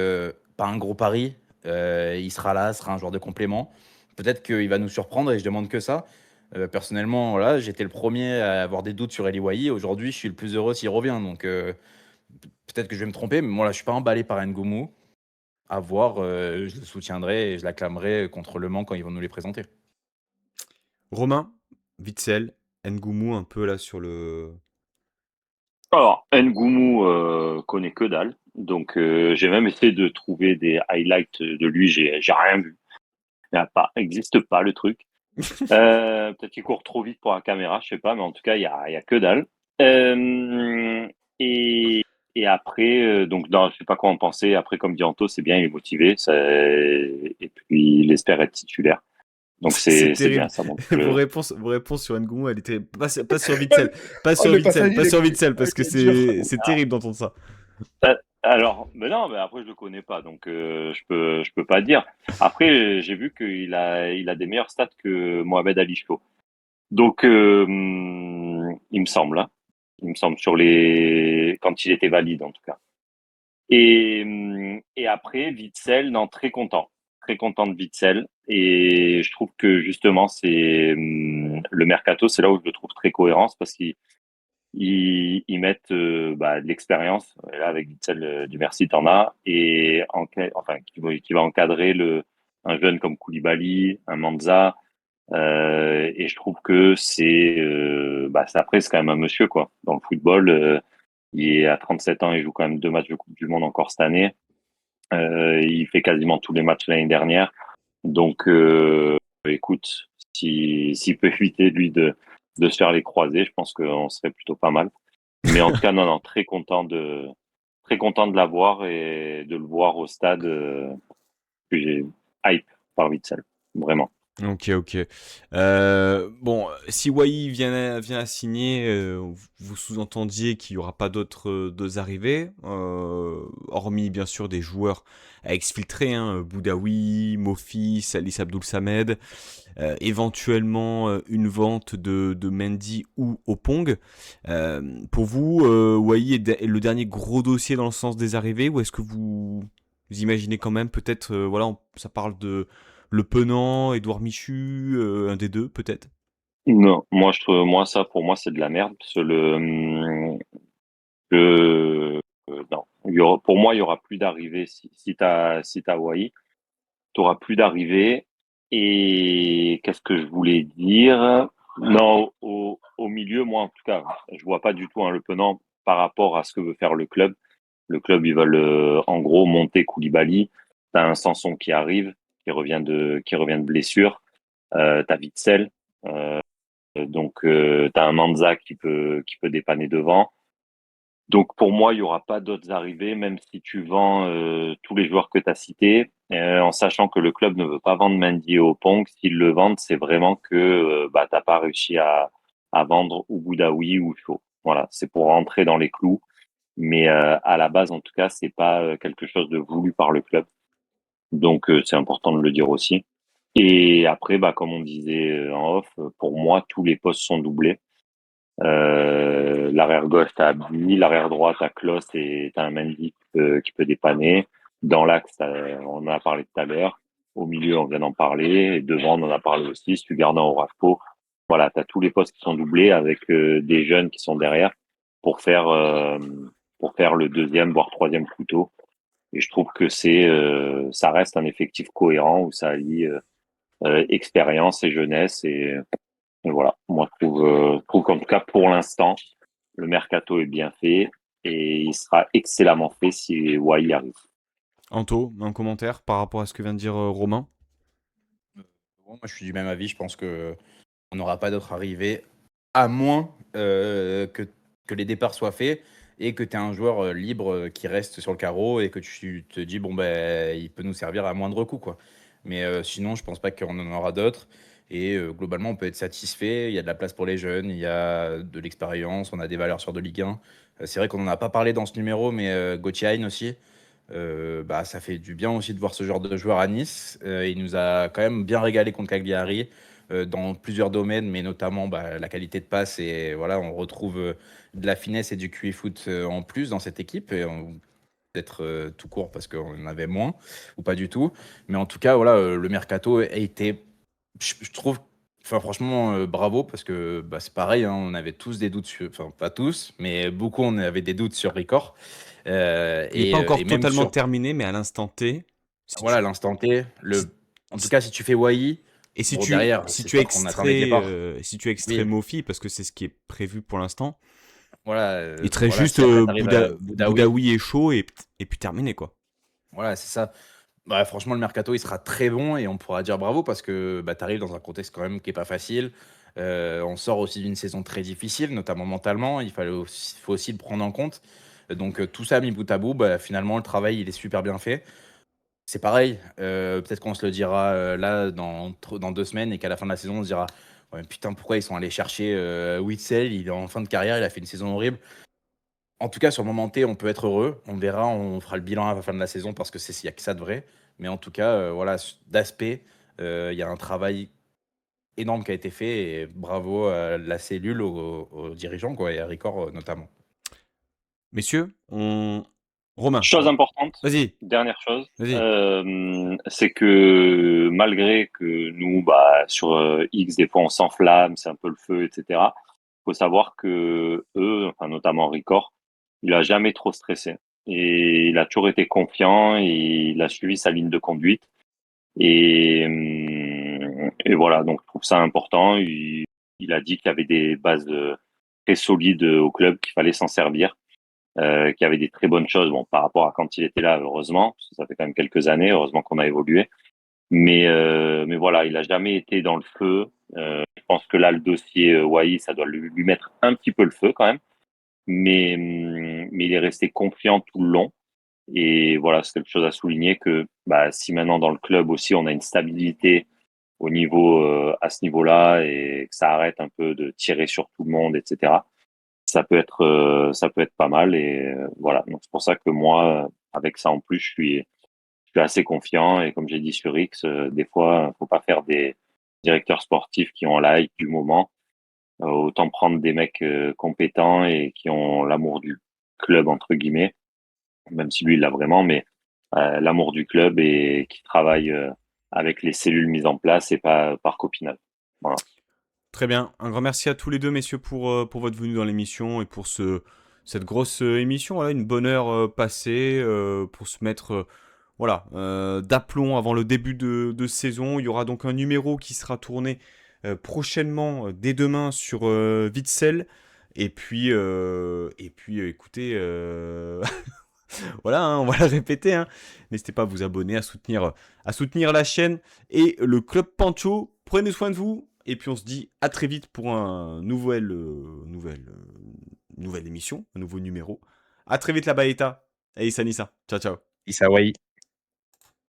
pas un gros pari. Il sera là, sera un joueur de complément. Peut-être qu'il va nous surprendre et je demande que ça. Personnellement, voilà, j'étais le premier à avoir des doutes sur Eli Wahi. Aujourd'hui, je suis le plus heureux s'il revient. Donc, peut-être que je vais me tromper, mais moi, là, je suis pas emballé par Ngoumou. À voir, je le soutiendrai et je l'acclamerai contre Le Mans quand ils vont nous les présenter. Romain, Witzel, Ngoumou, un peu là sur le. Alors, Ngoumou connaît que dalle. Donc, j'ai même essayé de trouver des highlights de lui. J'ai rien vu. Existe pas le truc. Peut-être qu'il court trop vite pour la caméra, je sais pas, mais en tout cas, il y a que dalle. Euh, et, et après, donc, non, je sais pas quoi en penser. Après, comme dit Anto, c'est bien, il est motivé. Et puis, il espère être titulaire. Donc, C'est c'est bien, terrible. ça montre Vos réponses sur Ngoumou, elle était pas sur Witzel. Oh, le passage, Pas il est, sur Witzel, oh, parce il que est dur. c'est terrible d'entendre ça. Alors, mais non, mais après je le connais pas, donc je peux pas dire. Après, j'ai vu qu'il a des meilleures stats que Mohamed Ali Chou. Donc, il me semble, hein. Il me semble quand il était valide en tout cas. Et après, Witzel, non, très content, très content de Witsel et je trouve que justement le mercato, c'est là où je le trouve très cohérent parce qu'ils mettent de l'expérience. Et là, avec Witsel, du merci, t'en as. Et enfin, qui va encadrer un jeune comme Koulibaly, un Manza. Et je trouve que après, c'est quand même un monsieur, quoi. Dans le football, il est à 37 ans, il joue quand même 2 matchs de Coupe du Monde encore cette année. Il fait quasiment tous les matchs l'année dernière. Donc, écoute, s'il peut éviter, lui, de se faire les croisés, je pense qu'on serait plutôt pas mal. Mais en tout cas, non, non, très content de l'avoir et de le voir au stade, que j'ai hype par Witsel, vraiment. Ok, ok. Bon, si Wai vient à signer, vous sous-entendiez qu'il n'y aura pas d'autres arrivées, hormis bien sûr des joueurs à exfiltrer, hein, Boudaoui, Mofi, Salis Abdoul Samed, éventuellement une vente de Mendy ou Opong. Pour vous, Wai est le dernier gros dossier dans le sens des arrivées, ou est-ce que vous imaginez quand même peut-être, ça parle de Le Penant, Édouard Michu, un des deux peut-être. Non, moi, ça, pour moi, c'est de la merde. Parce que non. Pour moi, il y aura plus d'arrivées. Si t'as Wai, t'auras plus d'arrivées. Et qu'est-ce que je voulais dire? Non, au milieu, moi, en tout cas, je vois pas du tout un Le Penant par rapport à ce que veut faire le club. Le club, ils veulent, en gros, monter Koulibaly. T'as un Sanson qui arrive, qui revient de blessure. T'as Witsel. Donc, tu as un Manza qui peut dépanner devant. Donc, pour moi, il y aura pas d'autres arrivées, même si tu vends tous les joueurs que tu as cités, en sachant que le club ne veut pas vendre Mendy au Pong. S'ils le vendent, c'est vraiment que t'as pas réussi à vendre ou Boudaoui ou Chaud. Voilà, c'est pour rentrer dans les clous. Mais à la base, en tout cas, c'est pas quelque chose de voulu par le club. Donc, c'est important de le dire aussi. Et après, comme on disait en off, pour moi, tous les postes sont doublés. L'arrière gauche, t'as Abdi, l'arrière droite, t'as Klos et t'as un Mendy qui peut dépanner. Dans l'axe, on en a parlé tout à l'heure. Au milieu, on vient d'en parler. Et devant, on en a parlé aussi. Si tu gardes un Orasco, voilà, t'as tous les postes qui sont doublés avec des jeunes qui sont derrière pour faire euh, pour faire le deuxième voire troisième couteau. Et je trouve que ça reste un effectif cohérent où ça allie expérience et jeunesse et voilà. Moi, je trouve qu'en tout cas, pour l'instant, le mercato est bien fait et il sera excellemment fait si Wai arrive. Anto, un commentaire par rapport à ce que vient de dire Romain. Moi, je suis du même avis. Je pense que on n'aura pas d'autres arrivées, à moins que les départs soient faits et que tu aies un joueur libre qui reste sur le carreau et que tu te dis, bon, ben, il peut nous servir à moindre coût, quoi. Mais sinon, je pense pas qu'on en aura d'autres. Et globalement, on peut être satisfait. Il y a de la place pour les jeunes, il y a de l'expérience, on a des valeurs sur de Ligue 1. C'est vrai qu'on n'en a pas parlé dans ce numéro, mais Gauthier aussi. Ça fait du bien aussi de voir ce genre de joueur à Nice. Il nous a quand même bien régalé contre Cagliari dans plusieurs domaines, mais notamment la qualité de passe. Et voilà, on retrouve de la finesse et du QI foot en plus dans cette équipe. Et peut-être tout court parce qu'on en avait moins ou pas du tout. Mais en tout cas, voilà, le mercato a été, je trouve, enfin franchement, bravo parce que c'est pareil, hein, on avait tous des doutes sur, enfin pas tous, mais beaucoup, on avait des doutes sur Ricor. Il n'est pas Et encore même totalement sur, terminé, mais à l'instant T, si voilà, tu, l'instant T, si- en tout si- cas, si tu fais Wai, et si bon, tu, derrière, si c'est tu sûr qu'on attend les extrais, départs. Oui, Mofi, parce que c'est ce qui est prévu pour l'instant, voilà, il te reste juste si après t'arrives à Boudaoui, Boudaoui et chaud et puis terminé quoi. voilà, c'est ça. Franchement, le mercato, il sera très bon et on pourra dire bravo parce que tu arrives dans un contexte quand même qui est pas facile. On sort aussi d'une saison très difficile, notamment mentalement. Faut aussi le prendre en compte. Donc, tout ça mis bout à bout, finalement, le travail, il est super bien fait. C'est pareil, peut-être qu'on se le dira là dans 2 semaines et qu'à la fin de la saison, on se dira ouais, putain, pourquoi ils sont allés chercher Witzel, il est en fin de carrière, il a fait une saison horrible. En tout cas, sur le moment T, on peut être heureux. On verra, on fera le bilan à la fin de la saison parce que il y a que ça de vrai. Mais en tout cas, voilà, d'aspect, il y a un travail énorme qui a été fait et bravo à la cellule, aux dirigeants quoi, et à Ricor notamment. Messieurs, Romain, Chose importante, vas-y, dernière chose, vas-y. c'est que malgré que nous, sur X, des fois on s'enflamme, c'est un peu le feu, etc. Faut savoir que eux, enfin notamment Ricor, il a jamais trop stressé et il a toujours été confiant et il a suivi sa ligne de conduite et voilà. Donc je trouve ça important. Il a dit qu'il y avait des bases très solides au club, qu'il fallait s'en servir, qu'il y avait des très bonnes choses. Bon, par rapport à quand il était là, heureusement, parce que ça fait quand même quelques années. Heureusement qu'on a évolué. Mais voilà, il a jamais été dans le feu. Je pense que là, le dossier Wai, ça doit lui mettre un petit peu le feu quand même. Mais il est resté confiant tout le long. Et voilà, c'est quelque chose à souligner que si maintenant dans le club aussi on a une stabilité au niveau à ce niveau-là et que ça arrête un peu de tirer sur tout le monde, etc. Ça peut être pas mal et voilà. Donc c'est pour ça que moi, avec ça en plus, je suis assez confiant et comme j'ai dit sur X, des fois, faut pas faire des directeurs sportifs qui ont la hype du moment. Autant prendre des mecs compétents et qui ont l'amour du club entre guillemets, même si lui il l'a vraiment, mais l'amour du club et qui travaille avec les cellules mises en place et pas par copinage. Voilà. Très bien. Un grand merci à tous les deux, messieurs, pour votre venue dans l'émission et pour cette grosse émission. Voilà, une bonne heure passée pour se mettre d'aplomb avant le début de saison. Il y aura donc un numéro qui sera tourné prochainement, dès demain, sur Vitzel. Et puis, écoutez, voilà, hein, on va le répéter, hein. N'hésitez pas à vous abonner, à soutenir la chaîne et le Club Pancho. Prenez soin de vous. Et puis on se dit à très vite pour un nouvelle émission, un nouveau numéro. À très vite la Baeta. Et Sanissa. Ciao, ciao. Isawai.